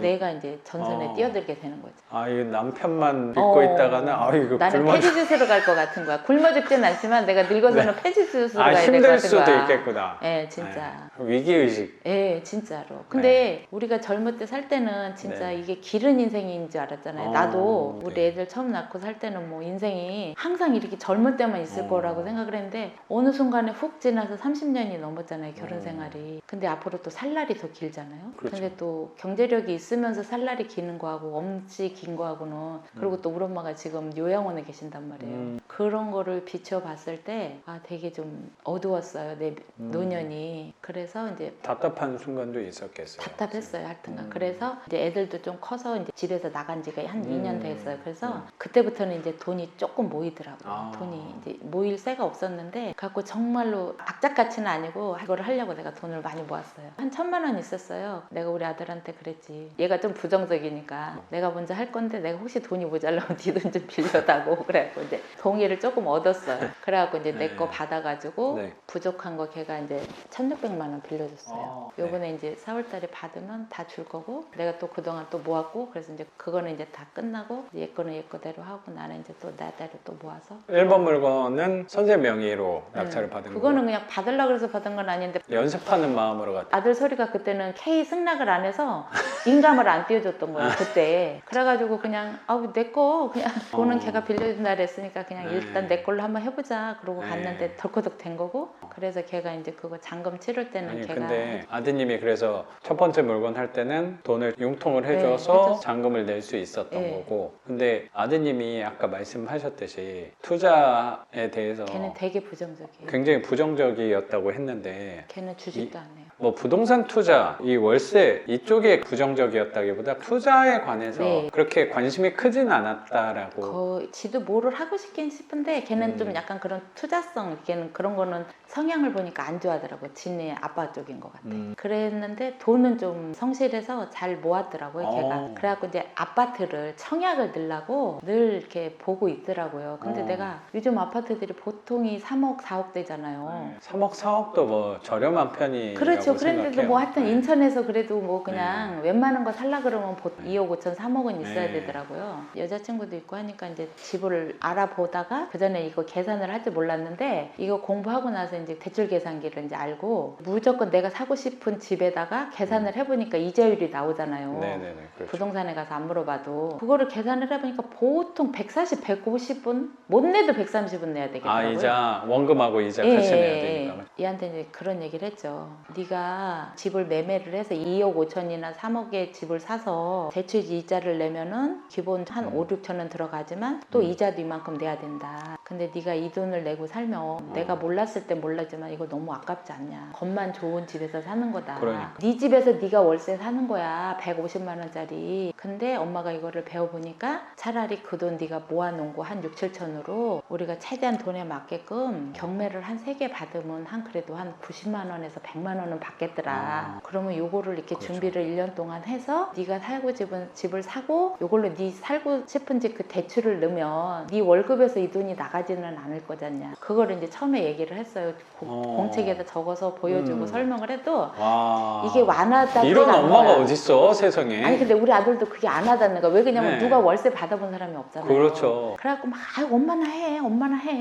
내가 이제 전선에 뛰어들게 되는 거지. 이 남편만 믿고 있다가는 이거 나는 폐지 주스로 갈 것 같은 거야. 굶어 죽진 않지만 내가 늙어서는 폐지 주스로 가야 될 것 같은 거야. 힘들 수도 있겠구나. 예, 진짜. 위기의식. 예, 진짜로. 근데 우리가 젊을 때 살 때는 진짜 이게 길은 인생인 줄 알았잖아. 없잖아요. 나도 우리 네. 애들 처음 낳고 살 때는 뭐 인생이 항상 이렇게 젊을 때만 있을 거라고 생각을 했는데 어느 순간에 훅 지나서 30년이 넘었잖아요. 결혼 생활이. 근데 앞으로 또 살 날이 더 길잖아요. 그렇죠. 근데 또 경제력이 있으면서 살 날이 기는 거하고 없이 긴 거하고는 그리고 또 우리 엄마가 지금 요양원에 계신단 말이에요. 그런 거를 비춰봤을 때 아 되게 좀 어두웠어요. 내 노년이. 그래서 이제 답답한 순간도 있었겠어요. 답답했어요, 하여튼간. 그래서 이제 애들도 좀 커서 이제 집에서 나간 지가 한 2년 됐어요. 그래서 그때부터는 이제 돈이 조금 모이더라고요. 돈이 이제 모일 새가 없었는데, 갖고 정말로 악착같이는 아니고 이거를 하려고 내가 돈을 많이 모았어요. 한 1,000만 원 있었어요. 내가 우리 아들한테 그랬지. 얘가 좀 부정적이니까 내가 먼저 할 건데 내가 혹시 돈이 모자라면 네 돈 좀 빌려다고. 그래갖고 이제 동의를 조금 얻었어요. 그래갖고 이제 내 거 받아가지고 네. 부족한 거 걔가 이제 1,600만 원 빌려줬어요. 네. 요번에 이제 4월달에 받으면 다 줄 거고, 내가 또 그동안 또 모았고, 그래서 이제 그거는 이제 다 끝나고 얘 거는 얘 거대로 하고 나는 이제 또 나대로 또 모아서. 1번 물건은 선생 명의로 낙찰을 받은 그거는 거고 그냥 받으려고 해서 받은 건 아닌데 연습하는 마음으로 갔다. 아들 소리가 그때는 K 승낙을 안 해서 인감을 안 띄워줬던 거예요 그때. 그래가지고 그냥 아우 내 거 그냥 돈은 걔가 빌려준다 그랬으니까 그냥 일단 내 걸로 한번 해보자 그러고 갔는데 덜커덕 된 거고. 그래서 걔가 이제 그거 잔금 치를 때는 아니 걔가 근데 아드님이 그래서 첫 번째 물건 할 때는 돈을 융통을 해줘서 해줘서. 잔금을 낼 수 있었던 네. 거고, 근데 아드님이 아까 말씀하셨듯이 투자에 대해서 걔는 되게 부정적이에요. 굉장히 부정적이었다고 했는데, 걔는 주식도 안 해요. 뭐 부동산 투자, 이 월세 이쪽에 부정적이었다기보다 투자에 관해서 네. 그렇게 관심이 크진 않았다라고. 지도 뭐를 하고 싶긴 싶은데 걔는 좀 약간 그런 투자성, 걔는 그런 거는 성향을 보니까 안 좋아하더라고요. 진의 아빠 쪽인 것 같아. 그랬는데 돈은 좀 성실해서 잘 모았더라고요, 걔가. 그래갖고 이제 아파트를 청약을 넣으려고 늘 이렇게 보고 있더라고요. 근데 내가 요즘 아파트들이 보통이 3억, 4억 되잖아요. 3억, 4억도 뭐 저렴한 편이라고 그렇죠. 그랬는데도 생각해요. 뭐 하여튼 네. 인천에서 그래도 뭐 그냥 웬만한 거 살라 그러면 2억 5천, 3억은 있어야 네. 되더라고요. 여자친구도 있고 하니까 이제 집을 알아보다가 그 전에 이거 계산을 할 줄 몰랐는데 이거 공부하고 나서 이제 대출 계산기를 이제 알고 무조건 내가 사고 싶은 집에다가 계산을 해보니까 이자율이 나오잖아요. 네네네. 그렇죠. 부동산에 가서 안 물어봐도 그거를 계산을 해보니까 보통 140, 150은 못 내도 130은 내야 되겠더라고요. 아, 이자 원금하고 이자 같이 내야 되니까. 얘한테 이제 그런 얘기를 했죠. 네가 집을 매매를 해서 2억 5천이나 3억의 집을 사서 대출 이자를 내면은 기본 한 5, 6천은 들어가지만 또 이자도 이만큼 내야 된다. 근데 네가 이 돈을 내고 살면 내가 몰랐을 때 몰랐지만 이거 너무 아깝지 않냐. 겉만 좋은 집에서 사는 거다. 그러니까. 네 집에서 네가 월세 사는 거야. 150만 원짜리. 근데 엄마가 이거를 배워보니까 차라리 그 돈 네가 모아놓은 거 한 6, 7천으로 우리가 최대한 돈에 맞게끔 경매를 한 3개 받으면 그래도 한 90만 원에서 100만 원은 받겠더라. 그러면 요거를 이렇게 그렇죠. 준비를 1년 동안 해서 네가 살고 집을 사고 요걸로 네 살고 싶은 집 그 대출을 넣으면 네 월급에서 이 돈이 나가지는 않을 거잖냐. 그거를 이제 처음에 얘기를 했어요. 공책에다 적어서 보여주고 설명을 해도 와. 이게 완화다. 이런 엄마가 어딨어 세상에. 아니 근데 우리 아들도 그게 안 하다는 거야. 왜 그러냐면 네. 누가 월세 받아본 사람이 없잖아요. 그렇죠. 그래갖고 막 엄마나 해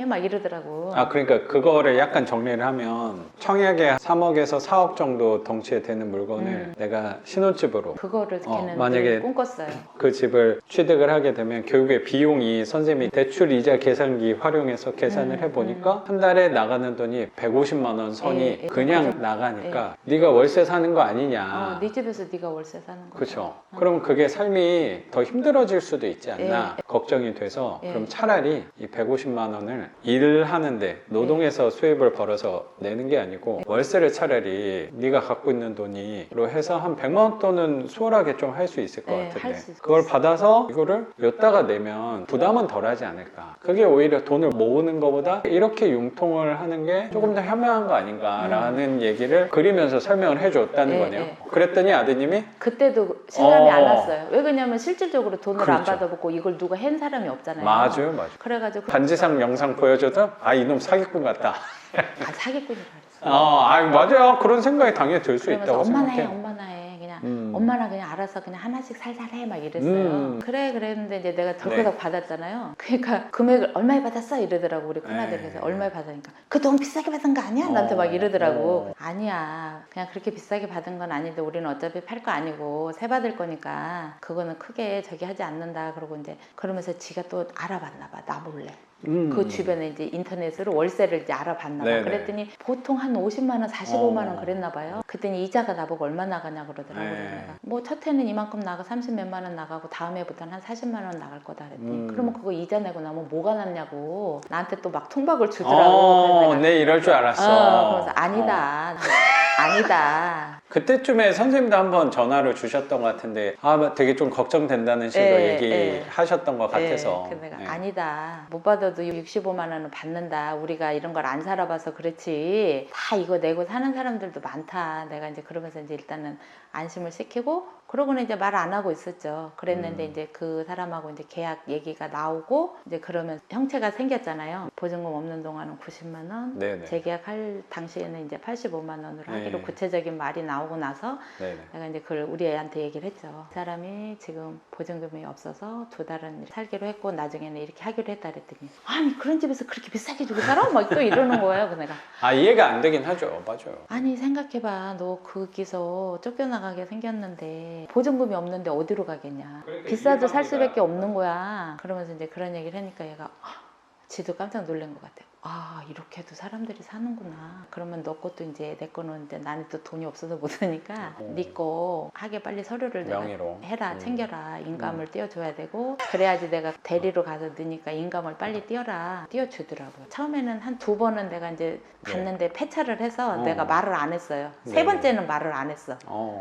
막 이러더라고. 아, 그러니까 그거를 약간 정리를 하면 청약에 3억에서 4억 정도 덩치에 되는 물건을 내가 신혼집으로 그거를 걔는 만약에 늘 꿈꿨어요. 그 집을 취득을 하게 되면 결국에 비용이 선생님이 대출 이자 계산기 활용해서 계산을 해보니까 한 달에 나가는 돈이 150만 원 선이 그냥 그죠. 나가니까 네가 월세 사는 거 아니냐. 네 집에서 네가 월세 사는 거. 그렇죠. 그럼 그게 삶이 더 힘들어질 수도 있지 않나 걱정이 돼서 그럼 차라리 이 150만 원을 일을 하는데 노동해서 수입을 벌어서 내는 게 아니고 월세를 차라리 네가 갖고 있는 돈으로 해서 한 100만 원 돈은 수월하게 좀 할 수 있을 것 같은데 할 수 있어요. 그걸 받아서 이거를 였다가 내면 부담은 덜하지 않을까. 그게 오히려 돈을 모으는 것보다 이렇게 융통을 하는 게 조금 더 현명한 거 아닌가라는 얘기를 그리면서 설명을 해줬다는 거네요. 그랬더니 아드님이 그때도 실감이 안 났어요. 왜 그러냐면 실질적으로 돈을 안 그렇죠. 받아보고 이걸 누가 한 사람이 없잖아요. 맞아요. 그래가지고 단지상 영상 보여줘도 아 이놈 사기꾼 같다. 사기꾼이라 그랬어. 맞아요. 그런 생각이 당연히 들 수 그러면서 있다고 엄마나 해, 생각해요. 엄마나 해. 그냥 엄마랑 그냥 알아서 그냥 하나씩 살살 해 막 이랬어요. 그래 그랬는데 이제 내가 덜커덕 네. 받았잖아요. 그러니까 금액을 얼마에 받았어 이러더라고 우리 큰아들. 그래서 얼마에 받으니까 그 너무 비싸게 받은 거 아니야? 나한테 막 이러더라고. 아니야 그냥 그렇게 비싸게 받은 건 아닌데 우리는 어차피 팔 거 아니고 세 받을 거니까 그거는 크게 저기 하지 않는다. 그러고 이제 그러면서 지가 또 알아봤나 봐 나 몰래. 그 주변에 이제 인터넷으로 월세를 이제 알아봤나 봐. 네네. 그랬더니 보통 한 50만 원, 45만 원 그랬나 봐요. 그랬더니 이자가 나보고 얼마 나가냐 그러더라고요. 네. 내가 뭐 첫 해는 이만큼 나가 30 몇만 원 나가고 다음 해부터는 한 40만 원 나갈 거다 그랬더니 그러면 그거 이자 내고 나면 뭐가 남냐고 나한테 또 막 통박을 주더라고. 그래서 내가 네, 이럴 줄 알았어. 그래서 아니다. 아니다. 그때쯤에 선생님도 한번 전화를 주셨던 것 같은데 되게 좀 걱정된다는 식으로 얘기하셨던 것 같아서. 그래서 내가 아니다. 못 받아도 65만 원은 받는다. 우리가 이런 걸 안 살아봐서 그렇지. 다 이거 내고 사는 사람들도 많다. 내가 이제 그러면서 이제 일단은 안심을 시키고 그러고는 이제 말 안 하고 있었죠. 그랬는데 이제 그 사람하고 이제 계약 얘기가 나오고 이제 그러면 형체가 생겼잖아요. 보증금 없는 동안은 90만 원, 네네. 재계약할 당시에는 이제 85만 원으로 하기로 네. 구체적인 말이 나오고 나서 네네. 내가 이제 그걸 우리 애한테 얘기를 했죠. 이 사람이 지금 보증금이 없어서 2달은 살기로 했고 나중에는 이렇게 하기로 했다 그랬더니 아니 그런 집에서 그렇게 비싸게 주고 살아? 막 또 이러는 거예요. 그래서 내가 이해가 안 되긴 하죠. 맞아요. 아니 생각해봐. 너 거기서 쫓겨나가게 생겼는데 보증금이 없는데 어디로 가겠냐. 그러니까 비싸도 살 일반비가- 수밖에 없는 거야. 그러면서 이제 그런 얘기를 하니까 얘가 지도 깜짝 놀란 것 같아요. 이렇게도 사람들이 사는구나. 그러면 너 것도 이제 내 거는 이제 나는 또 돈이 없어서 못 하니까 네 거 하게 빨리 서류를 내가 명의로. 해라. 챙겨라. 인감을 띄워줘야 되고 그래야지 내가 대리로 가서 넣으니까 인감을 빨리 띄워라. 띄워주더라고요. 처음에는 한 2번은 내가 이제 갔는데 폐차를 해서 내가 말을 안 했어요. 세 번째는 말을 안 했어.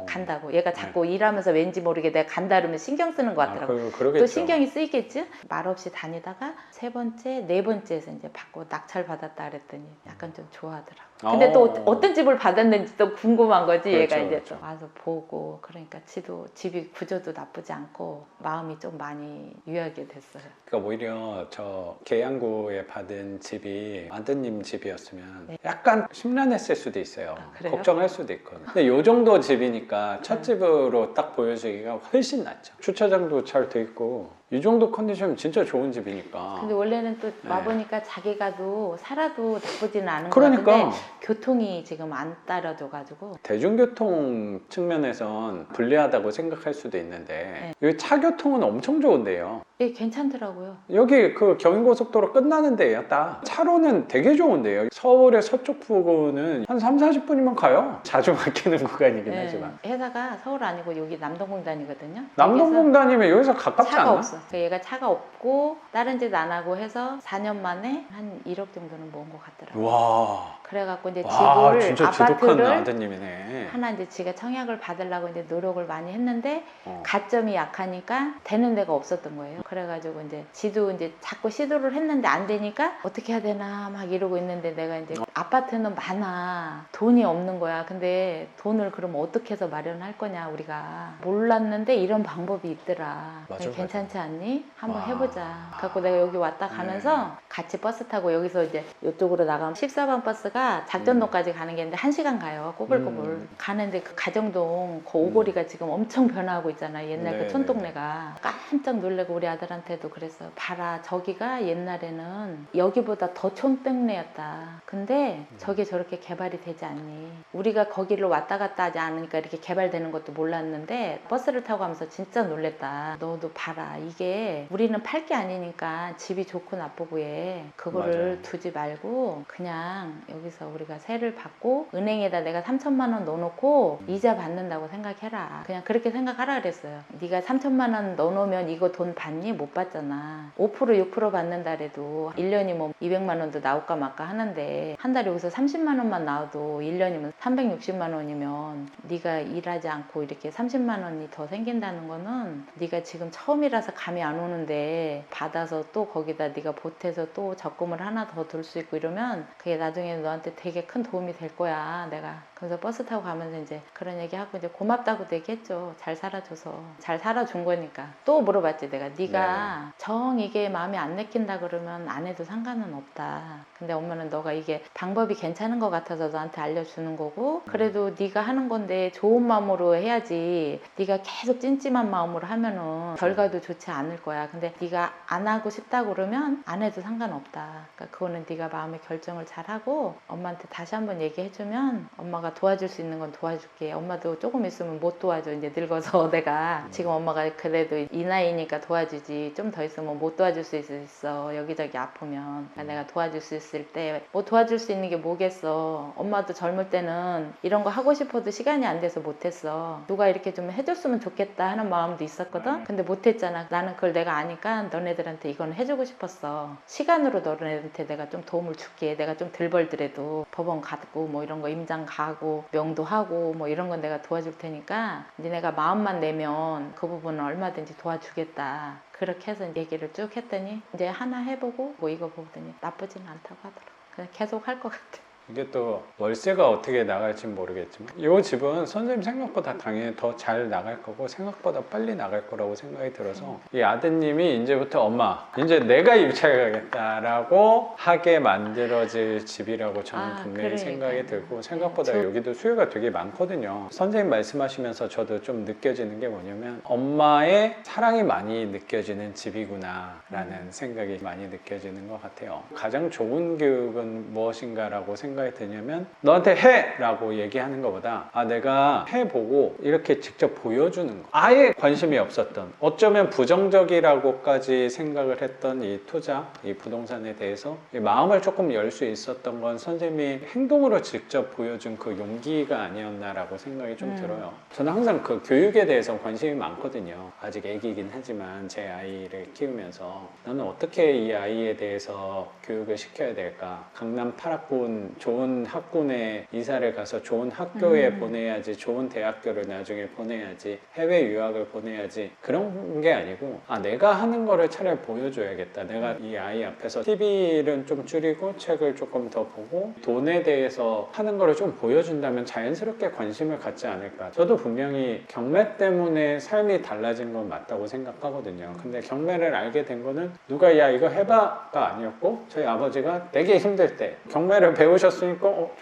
간다고. 얘가 자꾸 일하면서 왠지 모르게 내가 간다 그러면 신경 쓰는 것 같더라고. 그러겠죠. 또 신경이 쓰이겠지? 말 없이 다니다가 세 번째, 네 번째에서 이제 받고 낙찰 받았다 그랬더니 약간 좀 좋아하더라고. 근데 또 어떤 집을 받았는지 또 궁금한 거지. 그렇죠, 얘가 이제 그렇죠. 또 와서 보고 그러니까 집이 구조도 나쁘지 않고 마음이 좀 많이 유하게 됐어요. 그러니까 오히려 저 계양구에 받은 집이 아드님 집이었으면 네. 약간 심란했을 수도 있어요. 그래요? 걱정할 수도 있거든요. 근데 요 정도 집이니까 첫 집으로 딱 보여주기가 훨씬 낫죠. 주차장도 잘 돼 있고 이 정도 컨디션은 진짜 좋은 집이니까. 근데 원래는 또 네. 와보니까 자기가도 살아도 나쁘지는 않은 것 그러니까. 같은데 교통이 지금 안 따라줘가지고 대중교통 측면에선 불리하다고 생각할 수도 있는데 여기 차교통은 엄청 좋은데요. 예, 괜찮더라고요. 여기 그 경인고속도로 끝나는 데예요. 딱 차로는 되게 좋은데요. 서울의 서쪽 부근은 한 3-40분이면 가요. 자주 막히는 구간이긴 하지만. 회사가 서울 아니고 여기 남동공단이거든요. 남동공단이면 여기서 가깝지 차가 않나? 없어. 그러니까 얘가 차가 없고 다른 짓 안 하고 해서 4년 만에 한 1억 정도는 모은 것 같더라고요. 와, 그래가지고 이제 와 집을 진짜 지독한 아파트를 아드님이네. 하나 이제 지가 청약을 받으려고 이제 노력을 많이 했는데 어. 가점이 약하니까 되는 데가 없었던 거예요. 그래가지고 이제 지도 이제 자꾸 시도를 했는데 안 되니까 어떻게 해야 되나 막 이러고 있는데 내가 이제 아파트는 많아. 돈이 없는 거야. 근데 돈을 그럼 어떻게 해서 마련할 거냐 우리가 몰랐는데 이런 방법이 있더라. 맞아, 괜찮지 않니? 한번 와. 해보자. 갖고 내가 여기 왔다 가면서 같이 버스 타고 여기서 이제 이쪽으로 나가면 14번 버스가 작전동까지 가는 게 있는데 1시간 가요. 꼬불꼬불 가는데 그 가정동 그 오거리가 지금 엄청 변화하고 있잖아요. 옛날 네, 그 촌동네가 깜짝 놀래고 우리 아들한테도 그랬어요. 봐라 저기가 옛날에는 여기보다 더 촌동네였다. 근데 저게 저렇게 개발이 되지 않니? 우리가 거기를 왔다 갔다 하지 않으니까 이렇게 개발되는 것도 몰랐는데 버스를 타고 가면서 진짜 놀랬다. 너도 봐라 이게 우리는 팔 게 아니니까 집이 좋고 나쁘고에 그거를 맞아요. 두지 말고 그냥 여기서 우리가 세를 받고 은행에다 내가 3천만 원 넣어놓고 이자 받는다고 생각해라. 그냥 그렇게 생각하라 그랬어요. 네가 3천만 원 넣어놓으면 이거 돈 받니? 못 받잖아. 5% 6% 받는다 그래도 1년이 뭐 200만 원도 나올까 말까 하는데 한 달에 여기서 30만 원만 나와도 1년이면 360만 원이면 네가 일하지 않고 이렇게 30만 원이 더 생긴다는 거는 네가 지금 처음이라서 감이 안 오는데 받아서 또 거기다 네가 보태서 또 적금을 하나 더 둘 수 있고 이러면 그게 나중에 너한테 되게 큰 도움이 될 거야. 내가 그래서 버스 타고 가면서 이제 그런 얘기하고 이제 고맙다고도 얘기했죠. 잘 살아줘서. 잘 살아준 거니까. 또 물어봤지 내가. 네가 정 이게 마음에 안 내킨다 그러면 안 해도 상관은 없다. 근데 엄마는 너가 이게 방법이 괜찮은 것 같아서 너한테 알려주는 거고 그래도 네가 하는 건데 좋은 마음으로 해야지 네가 계속 찜찜한 마음으로 하면은 결과도 좋지 않을 거야. 근데 네가 안 하고 싶다 그러면 안 해도 상관없다. 그러니까 그거는 네가 마음의 결정을 잘하고 엄마한테 다시 한번 얘기해주면 엄마가 도와줄 수 있는 건 도와줄게. 엄마도 조금 있으면 못 도와줘. 이제 늙어서 내가 지금 엄마가 그래도 이 나이니까 도와주지. 좀 더 있으면 못 도와줄 수 있어. 여기저기 아프면. 그러니까 내가 도와줄 수 있을 때 뭐 도와줄 수 있는 게 뭐겠어. 엄마도 젊을 때는 이런 거 하고 싶어도 시간이 안 돼서 못했어. 누가 이렇게 좀 해줬으면 좋겠다 하는 마음도 있었거든. 근데 못했잖아. 나는 그걸 내가 아니까 너네들한테 이건 해주고 싶었어. 시간으로 너네한테 내가 좀 도움을 줄게. 내가 좀 덜 벌더라도 법원 가고 뭐 이런 거 임장 가고 명도하고 뭐 이런 건 내가 도와줄 테니까 니네가 마음만 내면 그 부분은 얼마든지 도와주겠다. 그렇게 해서 얘기를 쭉 했더니 이제 하나 해보고 뭐 이거 보더니 나쁘지는 않다고 하더라고. 그냥 계속 할 것 같아. 이게 또 월세가 어떻게 나갈지 모르겠지만 이 집은 선생님 생각보다 당연히 더 잘 나갈 거고 생각보다 빨리 나갈 거라고 생각이 들어서 이 아드님이 이제부터 엄마 이제 내가 입찰 가겠다라고 하게 만들어질 집이라고 저는 분명히 그러니까요. 생각이 들고 생각보다 여기도 수요가 되게 많거든요. 선생님 말씀하시면서 저도 좀 느껴지는 게 뭐냐면 엄마의 사랑이 많이 느껴지는 집이구나 라는 생각이 많이 느껴지는 것 같아요. 가장 좋은 교육은 무엇인가라고 생각이 드냐면 너한테 해! 라고 얘기하는 것보다 내가 해보고 이렇게 직접 보여주는 거. 아예 관심이 없었던 어쩌면 부정적이라고까지 생각을 했던 이 투자, 이 부동산에 대해서 이 마음을 조금 열 수 있었던 건 선생님이 행동으로 직접 보여준 그 용기가 아니었나라고 생각이 좀 들어요. 저는 항상 그 교육에 대해서 관심이 많거든요. 아직 애기긴 하지만 제 아이를 키우면서 나는 어떻게 이 아이에 대해서 교육을 시켜야 될까? 강남 8학군 좋은 학군에 이사를 가서 좋은 학교에 보내야지, 좋은 대학교를 나중에 보내야지, 해외 유학을 보내야지 그런 게 아니고 내가 하는 거를 차라리 보여줘야겠다. 내가 이 아이 앞에서 TV를 좀 줄이고 책을 조금 더 보고 돈에 대해서 하는 거를 좀 보여준다면 자연스럽게 관심을 갖지 않을까. 저도 분명히 경매 때문에 삶이 달라진 건 맞다고 생각하거든요. 근데 경매를 알게 된 거는 누가 야 이거 해봐가 아니었고 저희 아버지가 되게 힘들 때 경매를 배우셨으니까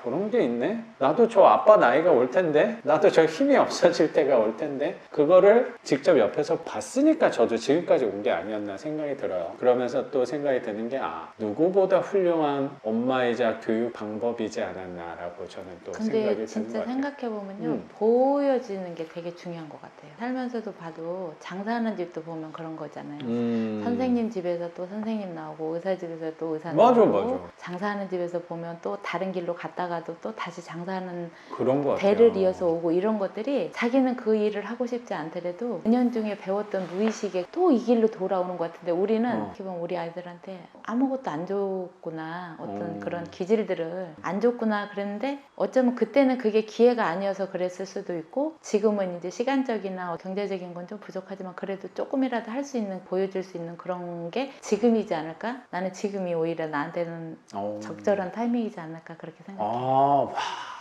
저런 게 있네? 나도 저 아빠 나이가 올 텐데 나도 저 힘이 없어질 때가 올 텐데 그거를 직접 옆에서 봤으니까 저도 지금까지 온 게 아니었나 생각이 들어요. 그러면서 또 생각이 드는 게 누구보다 훌륭한 엄마이자 교육 방법이지 않았나라고 저는 또 생각이 드는 것 근데 진짜 같아요. 생각해보면요 보여지는 게 되게 중요한 것 같아요. 살면서도 봐도 장사하는 집도 보면 그런 거잖아요. 선생님 집에서 또 선생님 나오고 의사 집에서 또 의사 나오고 맞아. 장사하는 집에서 보면 또 다른 길로 갔다가도 또 다시 장사하는 그런 것 같아요. 대를 이어서 오고 이런 것들이 자기는 그 일을 하고 싶지 않더라도 은연중에 배웠던 무의식에 또 이 길로 돌아오는 것 같은데 우리는 기본 우리 아이들한테 아무것도 안 줬구나 어떤 그런 기질들을 안 줬구나 그랬는데 어쩌면 그때는 그게 기회가 아니어서 그랬을 수도 있고 지금은 이제 시간적이나 경제적인 건 좀 부족하지만 그래도 조금이라도 할 수 있는 보여줄 수 있는 그런 게 지금이지 않을까? 나는 지금이 오히려 나한테는 적절한 타이밍이지 않을까 그렇게 생각해요.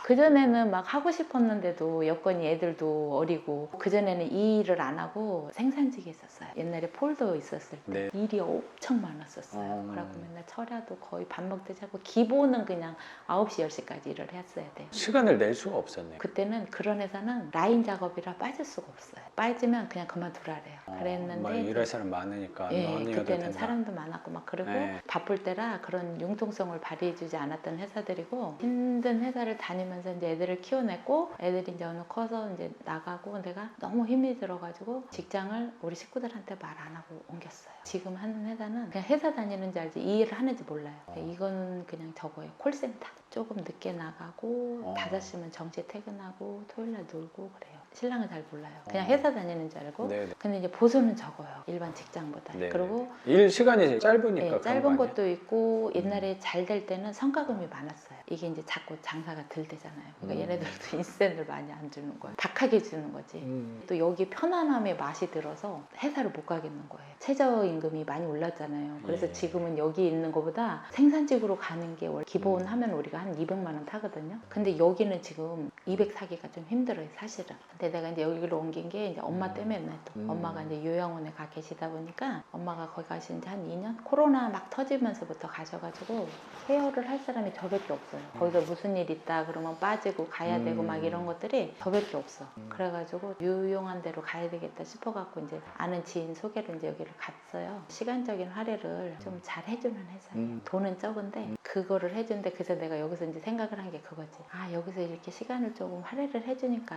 그전에는 막 하고 싶었는데도 여건이 애들도 어리고 그전에는 이 일을 안 하고 생산직에 있었어요. 옛날에 폴더 있었을 때 일이 엄청 많았었어요. 그래갖고 맨날 철야도 거의 밥 먹듯이 하고 기본은 그냥 9시, 10시까지 일을 했어야 돼요. 시간을 낼 수가 없었네요. 그때는 그런 회사는 라인 작업이라 빠질 수가 없어요. 빠지면 그냥 그만두라래요. 그랬는데 일할 사람 많으니까 그때는 된다. 사람도 많았고 막 그리고 바쁠 때라 그런 융통성을 발휘해주지 않았던 회사들이고 힘든 회사를 다니면서 이제 애들을 키워냈고 애들이 이제 어느 커서 이제 나가고 내가 너무 힘이 들어가지고 직장을 우리 식구들한테 말 안 하고 옮겼어요. 지금 하는 회사는 그냥 회사 다니는 줄 알지 이 일을 하는지 몰라요. 이거는 그냥 저거예요. 콜센터. 조금 늦게 나가고 5시면 정시 퇴근하고 토요일날 놀고 그래요. 신랑은 잘 몰라요. 그냥 회사 다니는 줄 알고. 근데 이제 보수는 적어요. 일반 직장보다. 그리고 일 시간이 짧으니까 짧은 것도 있고 옛날에 잘 될 때는 성과금이 많았어요. 이게 이제 자꾸 장사가 덜 되잖아요. 그러니까 얘네들도 인센을 많이 안 주는 거예요. 박하게 주는 거지. 또 여기 편안함의 맛이 들어서 회사를 못 가겠는 거예요. 최저임금이 많이 올랐잖아요. 그래서 예. 지금은 여기 있는 것보다 생산직으로 가는 게 원래 기본 하면 우리가 한 200만 원 타거든요. 근데 여기는 지금 200 사기가 좀 힘들어요, 사실은. 근데 내가 이제 여기로 옮긴 게 이제 엄마 때문에 또 엄마가 이제 요양원에 가 계시다 보니까 엄마가 거기 가신 지 한 2년? 코로나 막 터지면서부터 가셔가지고 케어를 할 사람이 저밖에 없어요. 거기서 무슨 일 있다 그러면 빠지고 가야 되고 막 이런 것들이 저밖에 없어. 그래가지고 유용한 데로 가야 되겠다 싶어갖고 이제 아는 지인 소개로 이제 여기를 갔어요. 시간적인 할애를 좀 잘 해주는 회사예요. 돈은 적은데 그거를 해준대. 그래서 내가 여기서 이제 생각을 한 게 그거지. 아, 여기서 이렇게 시간을 조금 할애를 해주니까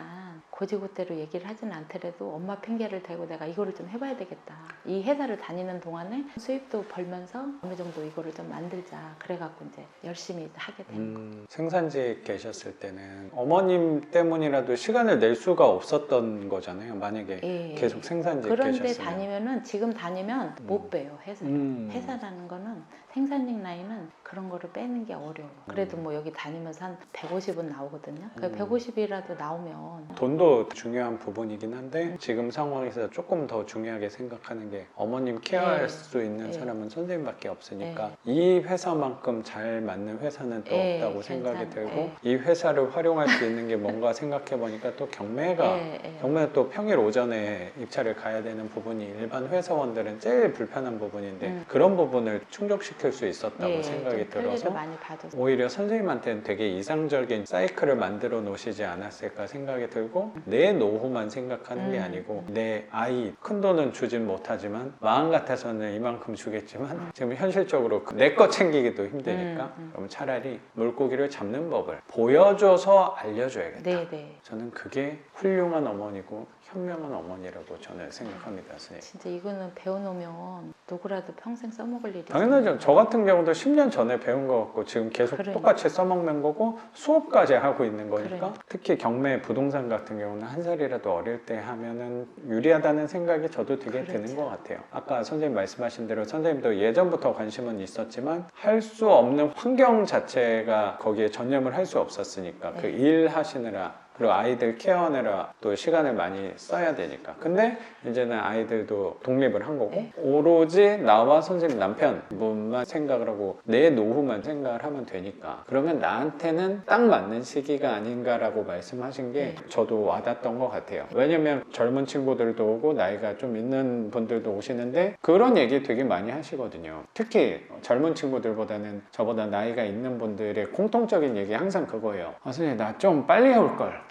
고지고대로 얘기를 하지는 않더라도 엄마 핑계를 대고 내가 이거를 좀 해봐야 되겠다. 이 회사를 다니는 동안에 수입도 벌면서 어느 정도 이거를 좀 만들자. 그래갖고 이제 열심히 하게 된 거. 생산직 계셨을 때는 어머님 때문이라도 시간을 낼 수가 없었던 거잖아요. 만약에 예. 계속 생산직 그런데 계셨으면. 다니면은 지금 다니면 못 빼요, 회사를. 회사라는 거는 생산직 라인은 그런 거를 빼는 게 어려워. 그래도 뭐 여기 다니면서 한 150은 나오거든요. 그 150이라도 나오면 돈도 중요한 부분이긴 한데 지금 상황에서 조금 더 중요하게 생각하는 게 어머님 케어할 네. 수 있는 네. 사람은 선생님밖에 없으니까 이 회사만큼 잘 맞는 회사는 또 네, 없다고 생각이 괜찮아요. 들고 네. 이 회사를 활용할 수 있는 게 뭔가 생각해 보니까 또 경매가 예. 경매는 또 평일 오전에 입찰을 가야 되는 부분이 일반 회사원들은 제일 불편한 부분인데 그런 부분을 충족시킬 수 있었다고 예, 생각이 좀 편리를 들어서 많이 받았어요. 오히려 선생님한테는 되게 이상적인 사이클을 만들어 놓으시지 않았을까 생각이 들고 내 노후만 생각하는 게 아니고 내 아이 큰 돈은 주진 못하지만 마음 같아서는 이만큼 주겠지만 지금 현실적으로 내 거 챙기기도 힘드니까 그럼 차라리 물고기를 잡는 법을 보여줘서 알려줘야겠다. 네네. 저는 그게 훌륭한 어머니고 현명한 어머니라고 저는 생각합니다, 선생님. 진짜 이거는 배워놓으면 누구라도 평생 써먹을 일이 당연하죠. 저 같은 경우도 10년 전에 배운 거 같고 지금 계속 그러니까. 똑같이 써먹는 거고 수업까지 하고 있는 거니까 그러니까. 특히 경매 부동산 같은 경우는 한 살이라도 어릴 때 하면은 유리하다는 생각이 저도 되게 그렇죠. 드는 것 같아요. 아까 선생님 말씀하신 대로 선생님도 예전부터 관심은 있었지만 할 수 없는 환경 자체가 거기에 전념을 할 수 없었으니까 그 일 하시느라 그리고 아이들 케어하느라 또 시간을 많이 써야 되니까. 근데 이제는 아이들도 독립을 한 거고 네. 오로지 나와 선생님 남편분만 생각을 하고 내 노후만 생각을 하면 되니까 그러면 나한테는 딱 맞는 시기가 아닌가라고 말씀하신 게 저도 와닿았던 것 같아요. 왜냐면 젊은 친구들도 오고 나이가 좀 있는 분들도 오시는데 그런 얘기 되게 많이 하시거든요. 특히 젊은 친구들보다는 저보다 나이가 있는 분들의 공통적인 얘기 항상 그거예요. 아, 선생님 나 좀 빨리 올걸.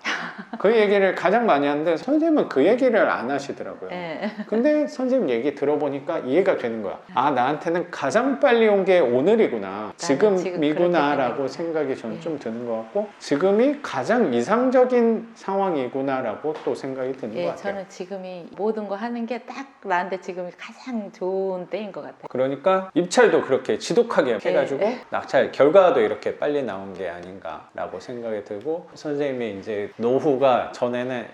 그 얘기를 가장 많이 하는데 선생님은 그 얘기를 안 하시더라고요. 네. 근데 선생님 얘기 들어보니까 이해가 되는 거야. 아, 나한테는 가장 빨리 온 게 오늘이구나. 지금 지금이구나 그렇게 라고 생각이 저는 네. 좀 드는 것 같고 지금이 가장 이상적인 상황이구나 라고 또 생각이 드는 것 예, 같아요. 저는 지금이 모든 거 하는 게 딱 나한테 지금이 가장 좋은 때인 것 같아요. 그러니까 입찰도 그렇게 지독하게 해가지고 낙찰 결과도 이렇게 빨리 나온 게 아닌가라고 생각이 들고 선생님이 이제 노후가 전에는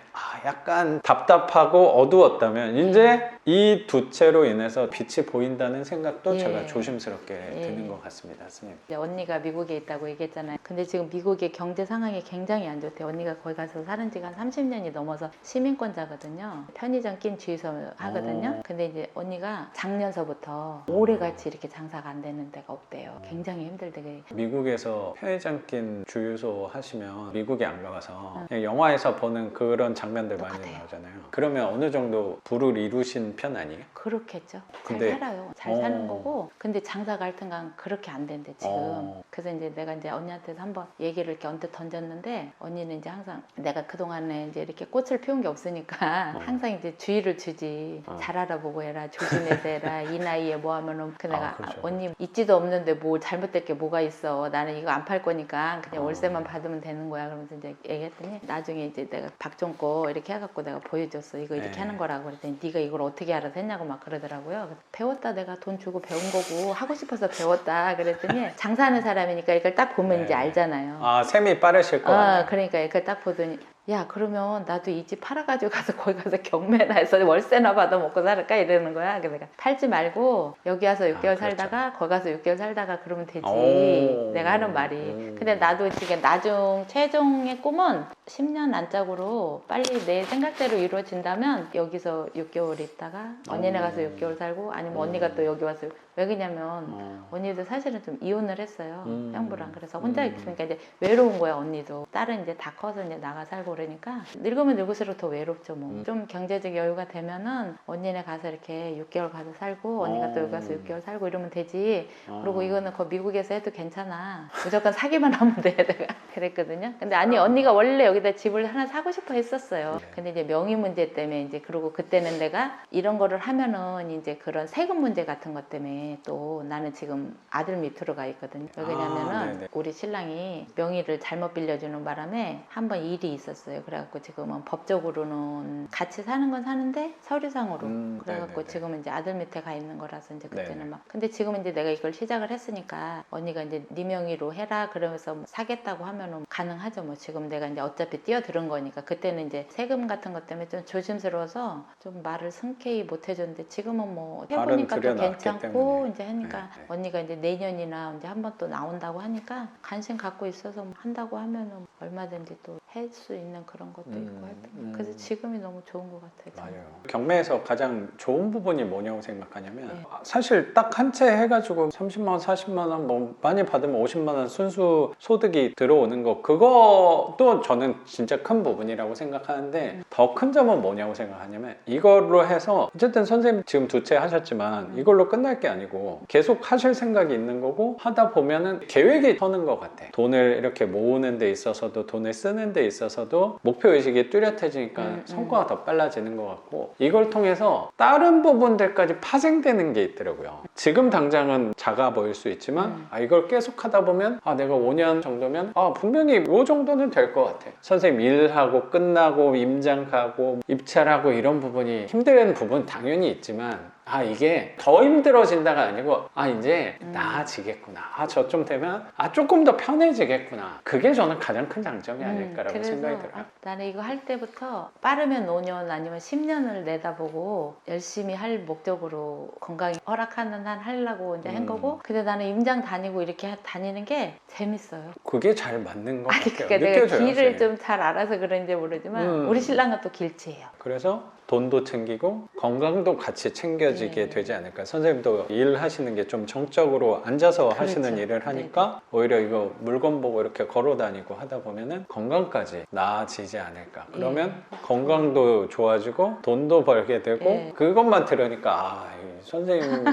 약간 답답하고 어두웠다면 이제 이 두 채로 인해서 빛이 보인다는 생각도 예. 제가 조심스럽게 예. 드는 것 같습니다, 선생님. 이제 언니가 미국에 있다고 얘기했잖아요. 근데 지금 미국의 경제 상황이 굉장히 안 좋대요. 언니가 거기 가서 사는 지가 한 30년이 넘어서 시민권자거든요. 편의점 낀 주유소 하거든요. 근데 이제 언니가 작년서부터 올해같이 이렇게 장사가 안 되는 데가 없대요. 굉장히 힘들대. 미국에서 편의점 낀 주유소 하시면 미국에 안 가봐서 그냥 영화에서 보는 그런 장면들 많이 똑같아요. 나오잖아요. 그러면 어느 정도 부를 이루신 편 아니에요? 그렇겠죠. 잘 근데- 살아요. 잘 사는 거고. 근데 장사가 하여튼간 그렇게 안 된대 지금. 그래서 이제 내가 이제 언니한테도 한번 얘기를 이렇게 언뜻 던졌는데 언니는 이제 항상 내가 그동안에 이제 이렇게 꽃을 피운 게 없으니까 항상 이제 주의를 주지. 잘 알아보고 해라. 조심해서 해라. 이 나이에 뭐 하면은 그 내가 그렇죠. 언니 있지도 없는데 뭐 잘못될 게 뭐가 있어. 나는 이거 안 팔 거니까 그냥 월세만 받으면 되는 거야. 그러면서 이제 얘기했더니 나중에 이제 내가 박종 거 이렇게 해갖고 내가 보여줬어. 이거 이렇게 네. 하는 거라고 그랬더니 네가 이걸 어떻게 알아서 했냐고 막 그러더라고요. 그래서 배웠다 내가 돈 주고 배운 거고 하고 싶어서 배웠다 그랬더니 장사하는 사람이니까 이걸 딱 보면 네. 이제 알잖아요. 셈이 빠르실 거 같아요. 그러니까 이걸 딱 보더니 야 그러면 나도 이 집 팔아가지고 가서 거기 가서 경매나 해서 월세나 받아 먹고 살을까 이러는 거야. 그래서 내가 팔지 말고 여기 와서 6개월 그렇죠. 살다가 거기 가서 6개월 살다가 그러면 되지. 오. 내가 하는 말이. 근데 나도 지금 나중 최종의 꿈은 10년 안짝으로 빨리 내 생각대로 이루어진다면 여기서 6개월 있다가 언니네 가서 6개월 살고 아니면 언니가 또 여기 와서 왜 그러냐면 언니도 사실은 좀 이혼을 했어요. 형부랑. 그래서 혼자 있으니까 이제 외로운 거야 언니도. 딸은 이제 다 커서 이제 나가 살고 그러니까 늙으면 늙을수록 더 외롭죠 뭐. 좀 경제적 여유가 되면은 언니네 가서 이렇게 6개월 가서 살고 언니가 또 여기 가서 6개월 살고 이러면 되지. 그리고 이거는 거 미국에서 해도 괜찮아. 무조건 사기만 하면 돼 내가 그랬거든요. 근데 아니 언니가 원래 여기다 집을 하나 사고 싶어 했었어요. 근데 이제 명의 문제 때문에 이제 그리고 그때는 내가 이런 거를 하면은 이제 그런 세금 문제 같은 것 때문에 또 나는 지금 아들 밑으로 가 있거든요. 왜 그러냐면은 네네. 우리 신랑이 명의를 잘못 빌려주는 바람에 한 번 일이 있었어요. 그래갖고 지금은 법적으로는 같이 사는 건 사는데 서류상으로 그래갖고 네네네. 지금은 이제 아들 밑에 가 있는 거라서 이제 그때는 네네. 막 근데 지금은 이제 내가 이걸 시작을 했으니까 언니가 이제 네 명의로 해라 그러면서 뭐 사겠다고 하면은 가능하죠. 뭐 지금 내가 이제 어차피 뛰어들은 거니까 그때는 이제 세금 같은 것 때문에 좀 조심스러워서 좀 말을 흔쾌히 못 해줬는데 지금은 뭐 해보니까 또 들여놨기 괜찮고 때문에. 이제 하니까 네. 언니가 이제 내년이나 이제 한 번 또 나온다고 하니까 관심 갖고 있어서 뭐 한다고 하면은 얼마든지 또 할 수 있는 그런 것도 있고 하여튼 그래서 지금이 너무 좋은 것 같아요. 저는. 맞아요. 경매에서 가장 좋은 부분이 뭐냐고 생각하냐면 네. 사실 딱 한 채 해가지고 30만 원, 40만 원, 뭐 많이 받으면 50만 원 순수 소득이 들어오는 거 그것도 저는 진짜 큰 부분이라고 생각하는데 더 큰 점은 뭐냐고 생각하냐면 이걸로 해서 어쨌든 선생님 지금 2채 하셨지만 이걸로 끝날 게 아니고 계속 하실 생각이 있는 거고 하다 보면은 계획이 서는 것 같아. 돈을 이렇게 모으는 데 있어서도 돈을 쓰는 데 있어서도 목표의식이 뚜렷해지니까 성과가 더 빨라지는 것 같고 이걸 통해서 다른 부분들까지 파생되는 게 있더라고요. 지금 당장은 작아 보일 수 있지만 이걸 계속 하다 보면 내가 5년 정도면 분명히 이 정도는 될 것 같아. 선생님 일하고 끝나고 임장 가고 입찰하고 이런 부분이 힘든 부분 당연히 있지만 이게 더 힘들어진다가 아니고 이제 나아지겠구나. 저쯤 되면 조금 더 편해지겠구나. 그게 저는 가장 큰 장점이 아닐까라고 그래서 생각이 들어요. 나는 이거 할 때부터 빠르면 5년 아니면 10년을 내다보고 열심히 할 목적으로 건강이 허락하는 한 하려고 이제 한 거고 근데 나는 임장 다니고 이렇게 다니는 게 재밌어요. 그게 잘 맞는 것 같아요. 그러니까 내가 느껴져요. 길을 선생님. 좀 잘 알아서 그런지 모르지만 우리 신랑은 또 길치예요. 그래서 돈도 챙기고 건강도 같이 챙겨지게 네. 되지 않을까. 선생님도 일하시는 게 좀 정적으로 앉아서 그렇죠. 하시는 일을 하니까 오히려 이거 물건 보고 이렇게 걸어 다니고 하다 보면은 건강까지 나아지지 않을까. 그러면 건강도 좋아지고 돈도 벌게 되고 예. 그것만 들으니까 이 선생님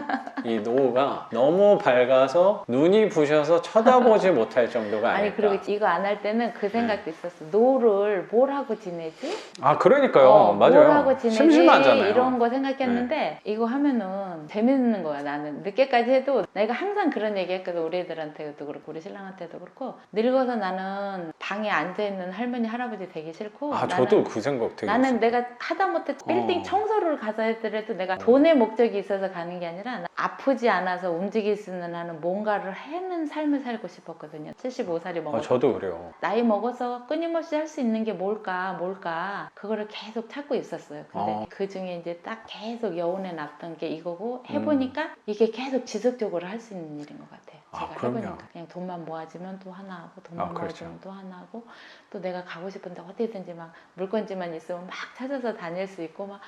이 노후가 너무 밝아서 눈이 부셔서 쳐다보지 못할 정도가 아닐까. 아니 그리고 이거 안 할 때는 그 생각도 있었어. 노후를 뭘 하고 지내지? 그러니까요. 맞아요. 뭘 하고 지내지? 심심하잖아요. 이런 거 생각했는데 이거 하면은 재밌는 거야. 나는 늦게까지 해도 내가 항상 그런 얘기 했거든. 우리 애들한테도 그렇고 우리 신랑한테도 그렇고 늙어서 나는 방에 앉아있는 할머니 할아버지 되기 싫고 저도 그 생각 되게 나는 있어요. 내가 하다못해 빌딩 청소를 가서 했더라도 내가 돈의 목적이 있어서 가는 게 아니라 아프지 않아서 움직일 수 있는 하는 뭔가를 해는 삶을 살고 싶었거든요. 75살이 먹어서 저도 그래요. 나이 먹어서 끊임없이 할 수 있는 게 뭘까 그거를 계속 찾고 있었어요. 근데 그 중에 이제 딱 계속 여운에 났던 게 이거고 해보니까 이게 계속 지속적으로 할 수 있는 일인 것 같아요. 제가 그럼요. 해보니까 그냥 돈만 모아지면 또 하나 하고 돈만 그렇죠. 모아지면 또 하나 하고 또 내가 가고 싶은데 어디든지 막 물건지만 있으면 막 찾아서 다닐 수 있고 막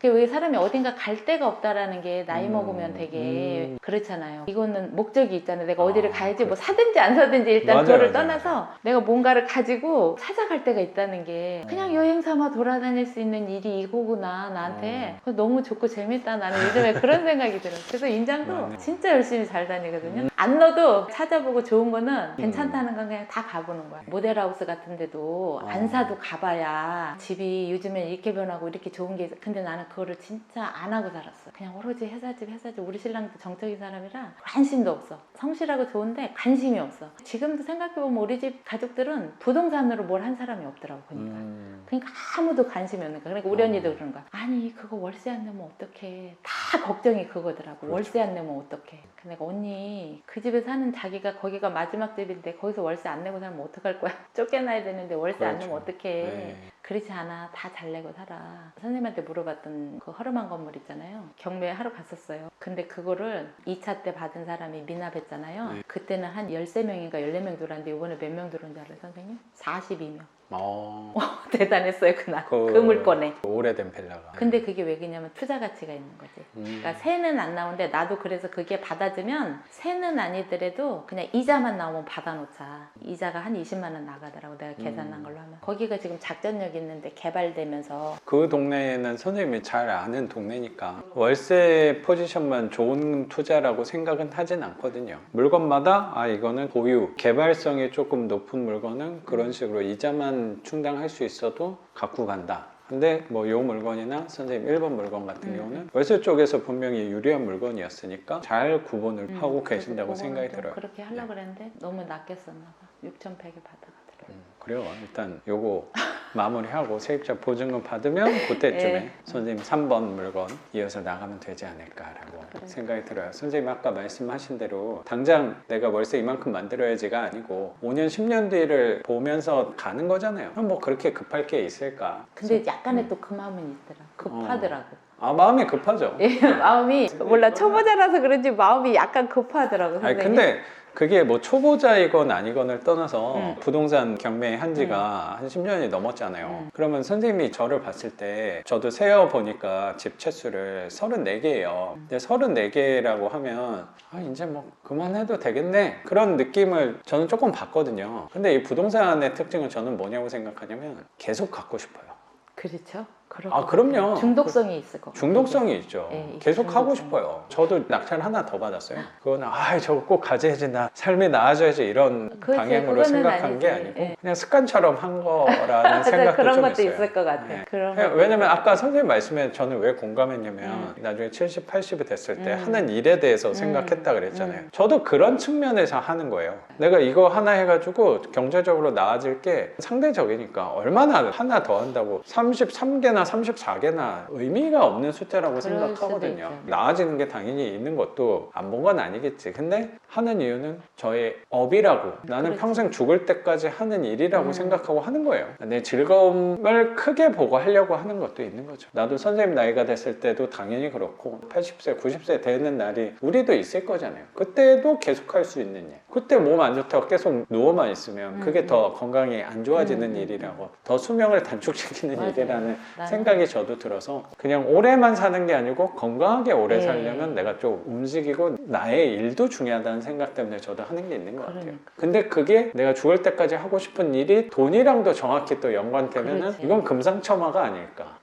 왜 사람이 어딘가 갈 데가 없다라는 게 나이 먹으면 되게 그렇잖아요. 이거는 목적이 있잖아요. 내가 어디를 가야지 뭐 사든지 안 사든지 일단 맞아요, 그거를 맞아요. 떠나서 내가 뭔가를 가지고 찾아갈 데가 있다는 게 그냥 여행 삼아 돌아다닐 수 있는 일이 이거구나 나한테 그거 너무 좋고 재밌다. 나는 요즘에 그런 생각이 들어요. 그래서 인장도 진짜 열심히 잘 다니거든요. 안 넣어도 찾아보고 좋은 거는 괜찮다는 건 그냥 다 가보는 거야. 모델하우스 같은 데도 안 사도 가봐야 집이 요즘엔 이렇게 변하고 이렇게 좋은 게 있어. 근데 나는 난 그거를 진짜 안 하고 살았어. 그냥 오로지 회사집 우리 신랑도 정적인 사람이라 관심도 없어. 성실하고 좋은데 관심이 없어. 지금도 생각해보면 우리 집 가족들은 부동산으로 뭘 한 사람이 없더라고 보니까. 그러니까 아무도 관심이 없는 거야. 그러니까 우리 언니도 그러는 거야. 아니 그거 월세 안 내면 어떡해. 다 걱정이 그거더라고. 그렇죠. 월세 안 내면 어떡해. 내가 언니 그 집에 사는 자기가 거기가 마지막 집인데 거기서 월세 안 내고 살면 어떡할 거야. 쫓겨나야 되는데 월세 안 내면 그렇죠. 어떡해. 네. 그렇지 않아. 다 잘 내고 살아. 선생님한테 물어봤던 그 허름한 건물 있잖아요. 경매에 하러 갔었어요. 근데 그거를 2차 때 받은 사람이 미납했잖아요. 네. 그때는 한 13명인가 14명 들어왔는데 이번에 몇 명 들어온 줄 알아요, 선생님? 42명. 대단했어요, 그날. 그 물건에. 오래된 빌라가. 근데 그게 왜 그러냐면 투자 가치가 있는 거지. 그러니까 세는 안 나오는데 나도 그래서 그게 받아주면 세는 아니더라도 그냥 이자만 나오면 받아놓자. 이자가 한 20만 원 나가더라고. 내가 계산한 걸로 하면. 거기가 지금 작전력 있는데 개발되면서 그 동네에는 선생님이 잘 아는 동네니까 월세 포지션만 좋은 투자라고 생각은 하진 않거든요. 물건마다 이거는 보유, 개발성이 조금 높은 물건은 그런 식으로 이자만 충당할 수 있어도 갖고 간다. 근데 뭐 요 물건이나 선생님 1번 물건 같은 경우는 월세 쪽에서 분명히 유리한 물건이었으니까 잘 구분을 하고 계신다고 생각이 들어요. 그렇게 하려고 그랬는데 너무 낮게 썼나 봐. 6,100에 받아가더라고요. 그래요. 일단 요거 마무리하고 세입자 보증금 받으면 그때쯤에 예. 선생님 3번 물건 이어서 나가면 되지 않을까라고 생각이 들어요. 선생님 아까 말씀하신 대로 당장 내가 월세 이만큼 만들어야지가 아니고 5년 10년 뒤를 보면서 가는 거잖아요. 그럼 뭐 그렇게 급할 게 있을까? 근데 약간의 또 그 마음은 있더라. 급하더라고. 마음이 급하죠. 예, 마음이 몰라 초보자라서 그런지 마음이 약간 급하더라고. 아니 선생님. 근데 그게 뭐 초보자이건 아니건을 떠나서 부동산 경매한 지가 한 10년이 넘었잖아요. 그러면 선생님이 저를 봤을 때 저도 세어 보니까 집 채수를 34개예요. 근데 34개라고 하면 이제 뭐 그만해도 되겠네 그런 느낌을 저는 조금 받거든요. 근데 이 부동산의 특징은 저는 뭐냐고 생각하냐면 계속 갖고 싶어요. 그렇죠. 그럼요. 중독성이 있을 것 같아요. 중독성이 있죠. 예, 계속 하고 중독성이. 싶어요. 저도 낙찰 하나 더 받았어요. 그거는 저거 꼭 가져야지, 나 삶이 나아져야지 이런 그렇지, 방향으로 그거는 생각한 아니지. 게 아니고 예. 그냥 습관처럼 한 거라는 생각도 그런 좀 것도 있어요. 있을 것 같아. 네. 그런 그냥 것도 왜냐면 있을 아까 선생님 말씀에 저는 왜 공감했냐면 나중에 70, 80이 됐을 때 하는 일에 대해서 생각했다 그랬잖아요. 저도 그런 측면에서 하는 거예요. 내가 이거 하나 해가지고 경제적으로 나아질 게 상대적이니까 얼마나 하나 더 한다고 33개나 34개나 의미가 없는 숫자라고 그럴 생각하거든요. 수도 있죠. 나아지는 게 당연히 있는 것도 안 본 건 아니겠지. 근데 하는 이유는 저의 업이라고 나는 그렇지. 평생 죽을 때까지 하는 일이라고 생각하고 하는 거예요. 내 즐거움을 크게 보고 하려고 하는 것도 있는 거죠. 나도 선생님 나이가 됐을 때도 당연히 그렇고 80세, 90세 되는 날이 우리도 있을 거잖아요. 그때도 계속 할 수 있는 일. 그때 몸 안 좋다고 계속 누워만 있으면 그게 더 건강이 안 좋아지는 일이라고 더 수명을 단축시키는 맞아요. 일이라는 나는- 생각이 저도 들어서 그냥 오래만 사는 게 아니고 건강하게 오래 네. 살려면 내가 좀 움직이고 나의 일도 중요하다는 생각 때문에 저도 하는 게 있는 것 같아요. 그러니까. 근데 그게 내가 죽을 때까지 하고 싶은 일이 돈이랑도 정확히 또 연관되면은 그렇지. 이건 금상첨화가 아닐까.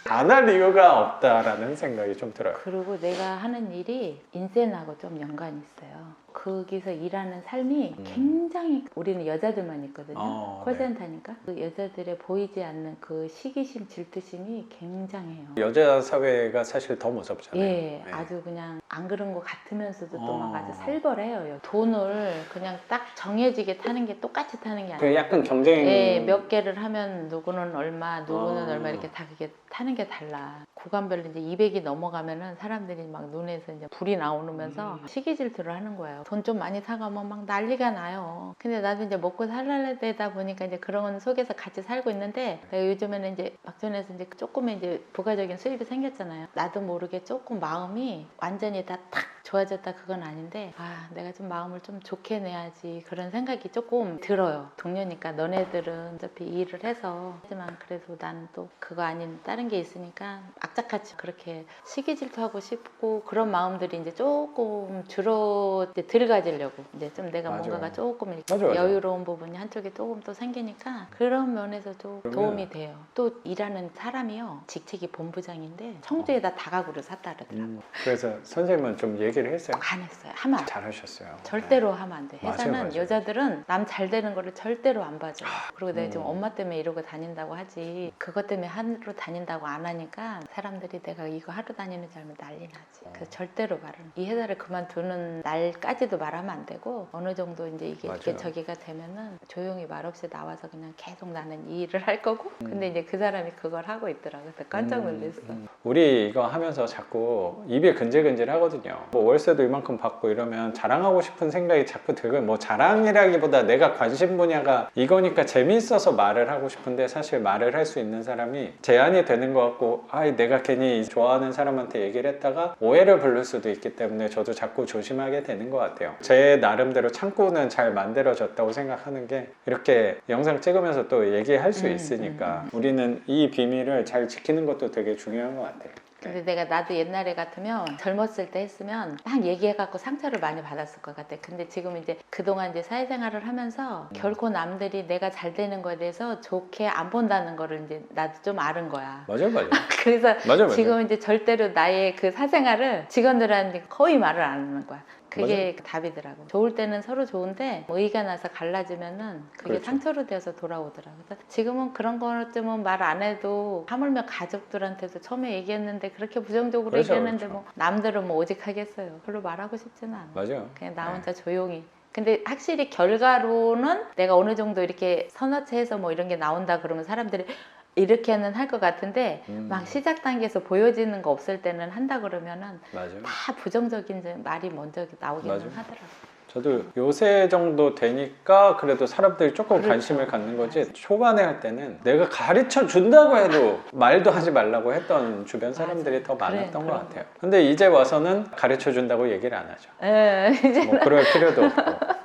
안 할 이유가 없다라는 생각이 좀 들어요. 그리고 내가 하는 일이 인생하고 좀 연관이 있어요. 거기서 일하는 삶이 굉장히 우리는 여자들만 있거든요. 네. 콜센터니까 그 여자들의 보이지 않는 그 시기심, 질투심이 굉장해요. 여자 사회가 사실 더 무섭잖아요. 예, 네. 아주 그냥 안 그런 것 같으면서도 또 어. 막 아주 살벌해요. 돈을 그냥 딱 정해지게 타는 게 똑같이 타는 게 그 아니에요. 약간 경쟁. 예, 몇 개를 하면 누구는 얼마, 누구는 어. 얼마 이렇게 다 그게 타는 게 달라. 구간별로 이제 200이 넘어가면은 사람들이 막 눈에서 이제 불이 나오면서 시기 질투를 하는 거예요. 돈 좀 많이 사가면 막 난리가 나요. 근데 나도 이제 먹고 살아야 되다 보니까 이제 그런 속에서 같이 살고 있는데 내가 요즘에는 이제 막전에서 이제 조금 이제 부가적인 수입이 생겼잖아요. 나도 모르게 조금 마음이 완전히 다 탁 좋아졌다 그건 아닌데 내가 좀 마음을 좀 좋게 내야지 그런 생각이 조금 들어요. 동료니까 너네들은 어차피 일을 해서 하지만 그래도 나는 또 그거 아닌 다른 게 있으니까 악착같이 그렇게 시기 질투하고 싶고 그런 마음들이 이제 조금 줄어 이제 덜 가지려고 이제 좀 내가 맞아요. 뭔가가 조금 이렇게 맞아요. 여유로운 부분이 한쪽에 조금 또 생기니까 그런 면에서도 그러면- 도움이 돼요. 또 일하는 사람이요 직책이 본부장인데 청주에다 다가구를 샀다 그러더라고. 그래서 선생님은 좀 얘기 얘기를 했어요? 안 했어요. 하면 안 돼. 잘하셨어요. 절대로 하면 안 돼. 맞아요, 회사는 맞아요. 여자들은 남 잘 되는 거를 절대로 안 봐줘. 그리고 내가 지금 음. 엄마 때문에 이러고 다닌다고 하지 그것 때문에 하루 다닌다고 안 하니까 사람들이 내가 이거 하루 다니는 줄 알면 난리 나지. 그래서 절대로 말을 이 회사를 그만두는 날까지도 말하면 안 되고 어느 정도 이제 이게 이렇게 맞아요. 저기가 되면은 조용히 말 없이 나와서 그냥 계속 나는 이 일을 할 거고 근데 이제 그 사람이 그걸 하고 있더라고. 그래서 깜짝 놀랐어. 우리 이거 하면서 자꾸 입이 근질근질 하거든요. 뭐 월세도 이만큼 받고 이러면 자랑하고 싶은 생각이 자꾸 들고 뭐 자랑이라기보다 내가 관심 분야가 이거니까 재미있어서 말을 하고 싶은데 사실 말을 할 수 있는 사람이 제한이 되는 것 같고 내가 괜히 좋아하는 사람한테 얘기를 했다가 오해를 부를 수도 있기 때문에 저도 자꾸 조심하게 되는 것 같아요. 제 나름대로 창구는 잘 만들어졌다고 생각하는 게 이렇게 영상 찍으면서 또 얘기할 수 있으니까 우리는 이 비밀을 잘 지키는 것도 되게 중요한 것 같아요. 근데 내가 나도 옛날에 같으면 젊었을 때 했으면 막 얘기해갖고 상처를 많이 받았을 것 같아. 근데 지금 이제 그동안 이제 사회생활을 하면서 결코 남들이 내가 잘 되는 거에 대해서 좋게 안 본다는 거를 이제 나도 좀 아는 거야. 맞아요. 그래서 맞아요. 지금 이제 절대로 나의 그 사생활을 직원들한테 거의 말을 안 하는 거야. 그게 답이더라고. 좋을 때는 서로 좋은데 뭐 의가 나서 갈라지면은 그게 그렇죠. 상처로 되어서 돌아오더라고. 그래서 지금은 그런 거쯤은 말 안 해도 하물며 가족들한테도 처음에 얘기했는데 그렇게 부정적으로 그렇죠, 얘기했는데 그렇죠. 뭐 남들은 뭐 오직 하겠어요. 별로 말하고 싶지는 않아. 맞아요. 그냥 나 혼자 조용히. 근데 확실히 결과로는 내가 어느 정도 이렇게 선어체에서 뭐 이런 게 나온다 그러면 사람들이 이렇게는 할 것 같은데 막 시작 단계에서 보여지는 거 없을 때는 한다 그러면은 맞아요. 다 부정적인 말이 먼저 나오기는 맞아요. 하더라고요. 저도 요새 정도 되니까 그래도 사람들이 조금 그렇죠. 관심을 갖는 거지 초반에 할 때는 내가 가르쳐 준다고 해도 말도 하지 말라고 했던 주변 사람들이 더 많았던 것 같아요. 근데 이제 와서는 가르쳐 준다고 얘기를 안 하죠. 예, 이제 뭐 그럴 필요도 없고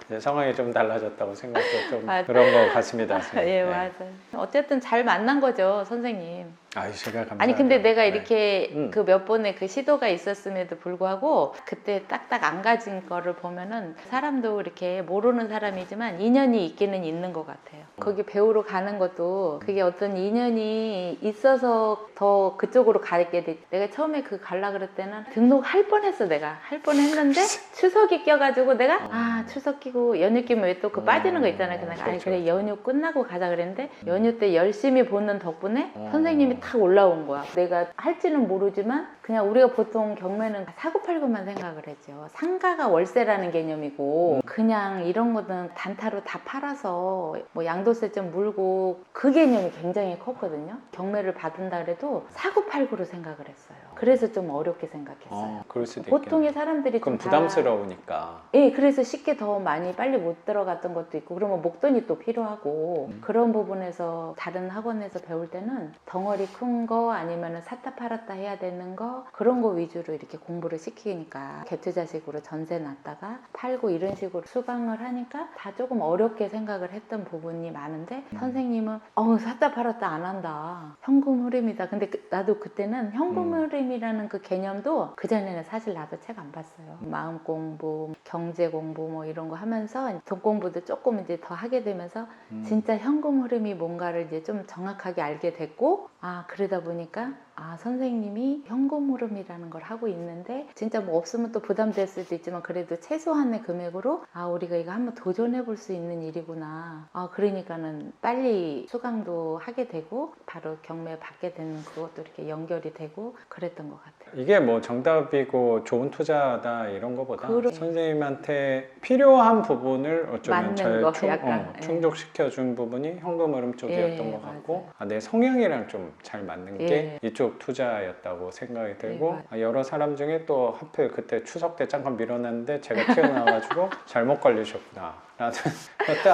이제 상황이 좀 달라졌다고 생각도 좀 맞아. 그런 것 같습니다. 예, 맞아요. 어쨌든 잘 만난 거죠, 선생님. 제가 감사하죠. 아니 근데 내가 네. 이렇게 그 몇 번의 그 시도가 있었음에도 불구하고 그때 딱딱 안 가진 거를 보면은 사람도 이렇게 모르는 사람이지만 인연이 있기는 있는 것 같아요. 거기 배우러 가는 것도 그게 어떤 인연이 있어서 더 그쪽으로 가게 돼. 내가 처음에 그 갈라 그럴 때는 등록할 뻔했어. 내가 할 뻔했는데 추석이 껴가지고 내가 추석 끼고 연휴 끼면 왜 또 그 빠지는 거 있잖아요. 그래서 내가 그래 연휴 끝나고 가자 그랬는데 연휴 때 열심히 보는 덕분에 선생님이 탁 올라온 거야. 내가 할지는 모르지만 그냥 우리가 보통 경매는 사고팔고만 생각을 했죠. 상가가 월세라는 개념이고 그냥 이런 거는 단타로 다 팔아서 뭐 양도세 좀 물고 그 개념이 굉장히 컸거든요. 경매를 받은다 그래도 사고팔고로 생각을 했어요. 그래서 좀 어렵게 생각했어요. 그럴 수도 보통의 있겠네요. 사람들이 그럼 좀 부담스러우니까. 예, 그래서 쉽게 더 많이 빨리 못 들어갔던 것도 있고 그러면 목돈이 또 필요하고 그런 부분에서 다른 학원에서 배울 때는 덩어리 큰 거 아니면 샀다 팔았다 해야 되는 거 그런 거 위주로 이렇게 공부를 시키니까 갭투자식으로 전세 놨다가 팔고 이런 식으로 수강을 하니까 다 조금 어렵게 생각을 했던 부분이 많은데 선생님은 샀다 팔았다 안 한다. 현금 흐름이다. 근데 나도 그때는 현금 흐름이라는 그 개념도 그전에는 사실 나도 책 안 봤어요. 마음 공부, 경제 공부 뭐 이런 거 하면서 돈 공부도 조금 이제 더 하게 되면서 진짜 현금 흐름이 뭔가를 이제 좀 정확하게 알게 됐고 그러다 보니까 선생님이 현금 흐름이라는 걸 하고 있는데 진짜 뭐 없으면 또 부담될 수도 있지만 그래도 최소한의 금액으로 우리가 이거 한번 도전해 볼 수 있는 일이구나. 그러니까는 빨리 수강도 하게 되고 바로 경매 받게 되는 그것도 이렇게 연결이 되고 그랬던 것 같아요. 이게 뭐 정답이고 좋은 투자다 이런 거보다 그렇죠. 선생님한테 필요한 부분을 어쩌면 맞는 잘 거, 약간. 충족시켜준 부분이 현금 흐름 쪽이었던 것 같고 내 성향이랑 좀 잘 맞는 게 이쪽 투자였다고 생각이 들고 여러 사람 중에 또 하필 그때 추석 때 잠깐 밀어냈는데 제가 튀어나와가지고 잘못 걸리셨구나 라는 그때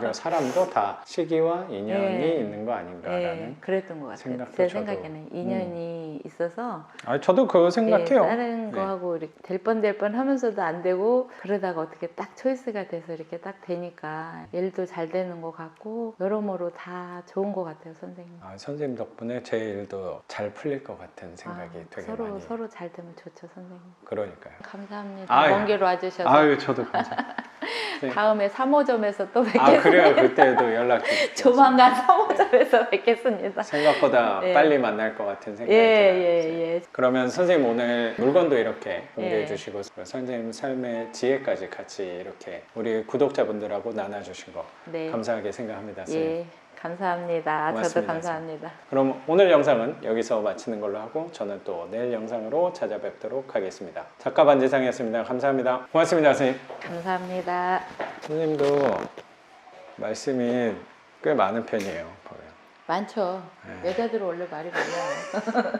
이거 사람도 다 시기와 인연이 있는 거 아닌가라는 그랬던 것 같아요. 제 생각에는 인연이 있어서 저도 그거 생각해요. 다른 거하고 이렇게 될 뻔 하면서도 안 되고 그러다가 어떻게 딱 초이스가 돼서 이렇게 딱 되니까 일도 잘 되는 것 같고 여러모로 다 좋은 것 같아요, 선생님. 선생님 덕분에 제 일도 잘 풀릴 것 같은 생각이 되게 많이. 서로 잘 되면 좋죠, 선생님. 그러니까요. 감사합니다. 먼 길 와주셔서. 저도 감사합니다. 네. 다음에 3호점에서 또 아 뵙겠습니다. 그래요. 그때도 연락 주십시오. 조만간 3호점에서 뵙겠습니다. 생각보다 예. 빨리 만날 것 같은 생각이 예, 들어요. 예, 예. 그러면 선생님 오늘 물건도 이렇게 공개해 예. 주시고 선생님 삶의 지혜까지 같이 이렇게 우리 구독자분들하고 나눠주신 거 네. 감사하게 생각합니다. 선생님. 예. 감사합니다. 고맙습니다, 저도 감사합니다. 그럼 오늘 영상은 여기서 마치는 걸로 하고 저는 또 내일 영상으로 찾아뵙도록 하겠습니다. 작가 반지상이었습니다. 감사합니다. 고맙습니다, 선생님. 감사합니다. 선생님도 말씀이 꽤 많은 편이에요. 보면. 많죠. 네. 여자들은 원래 말이 많아요.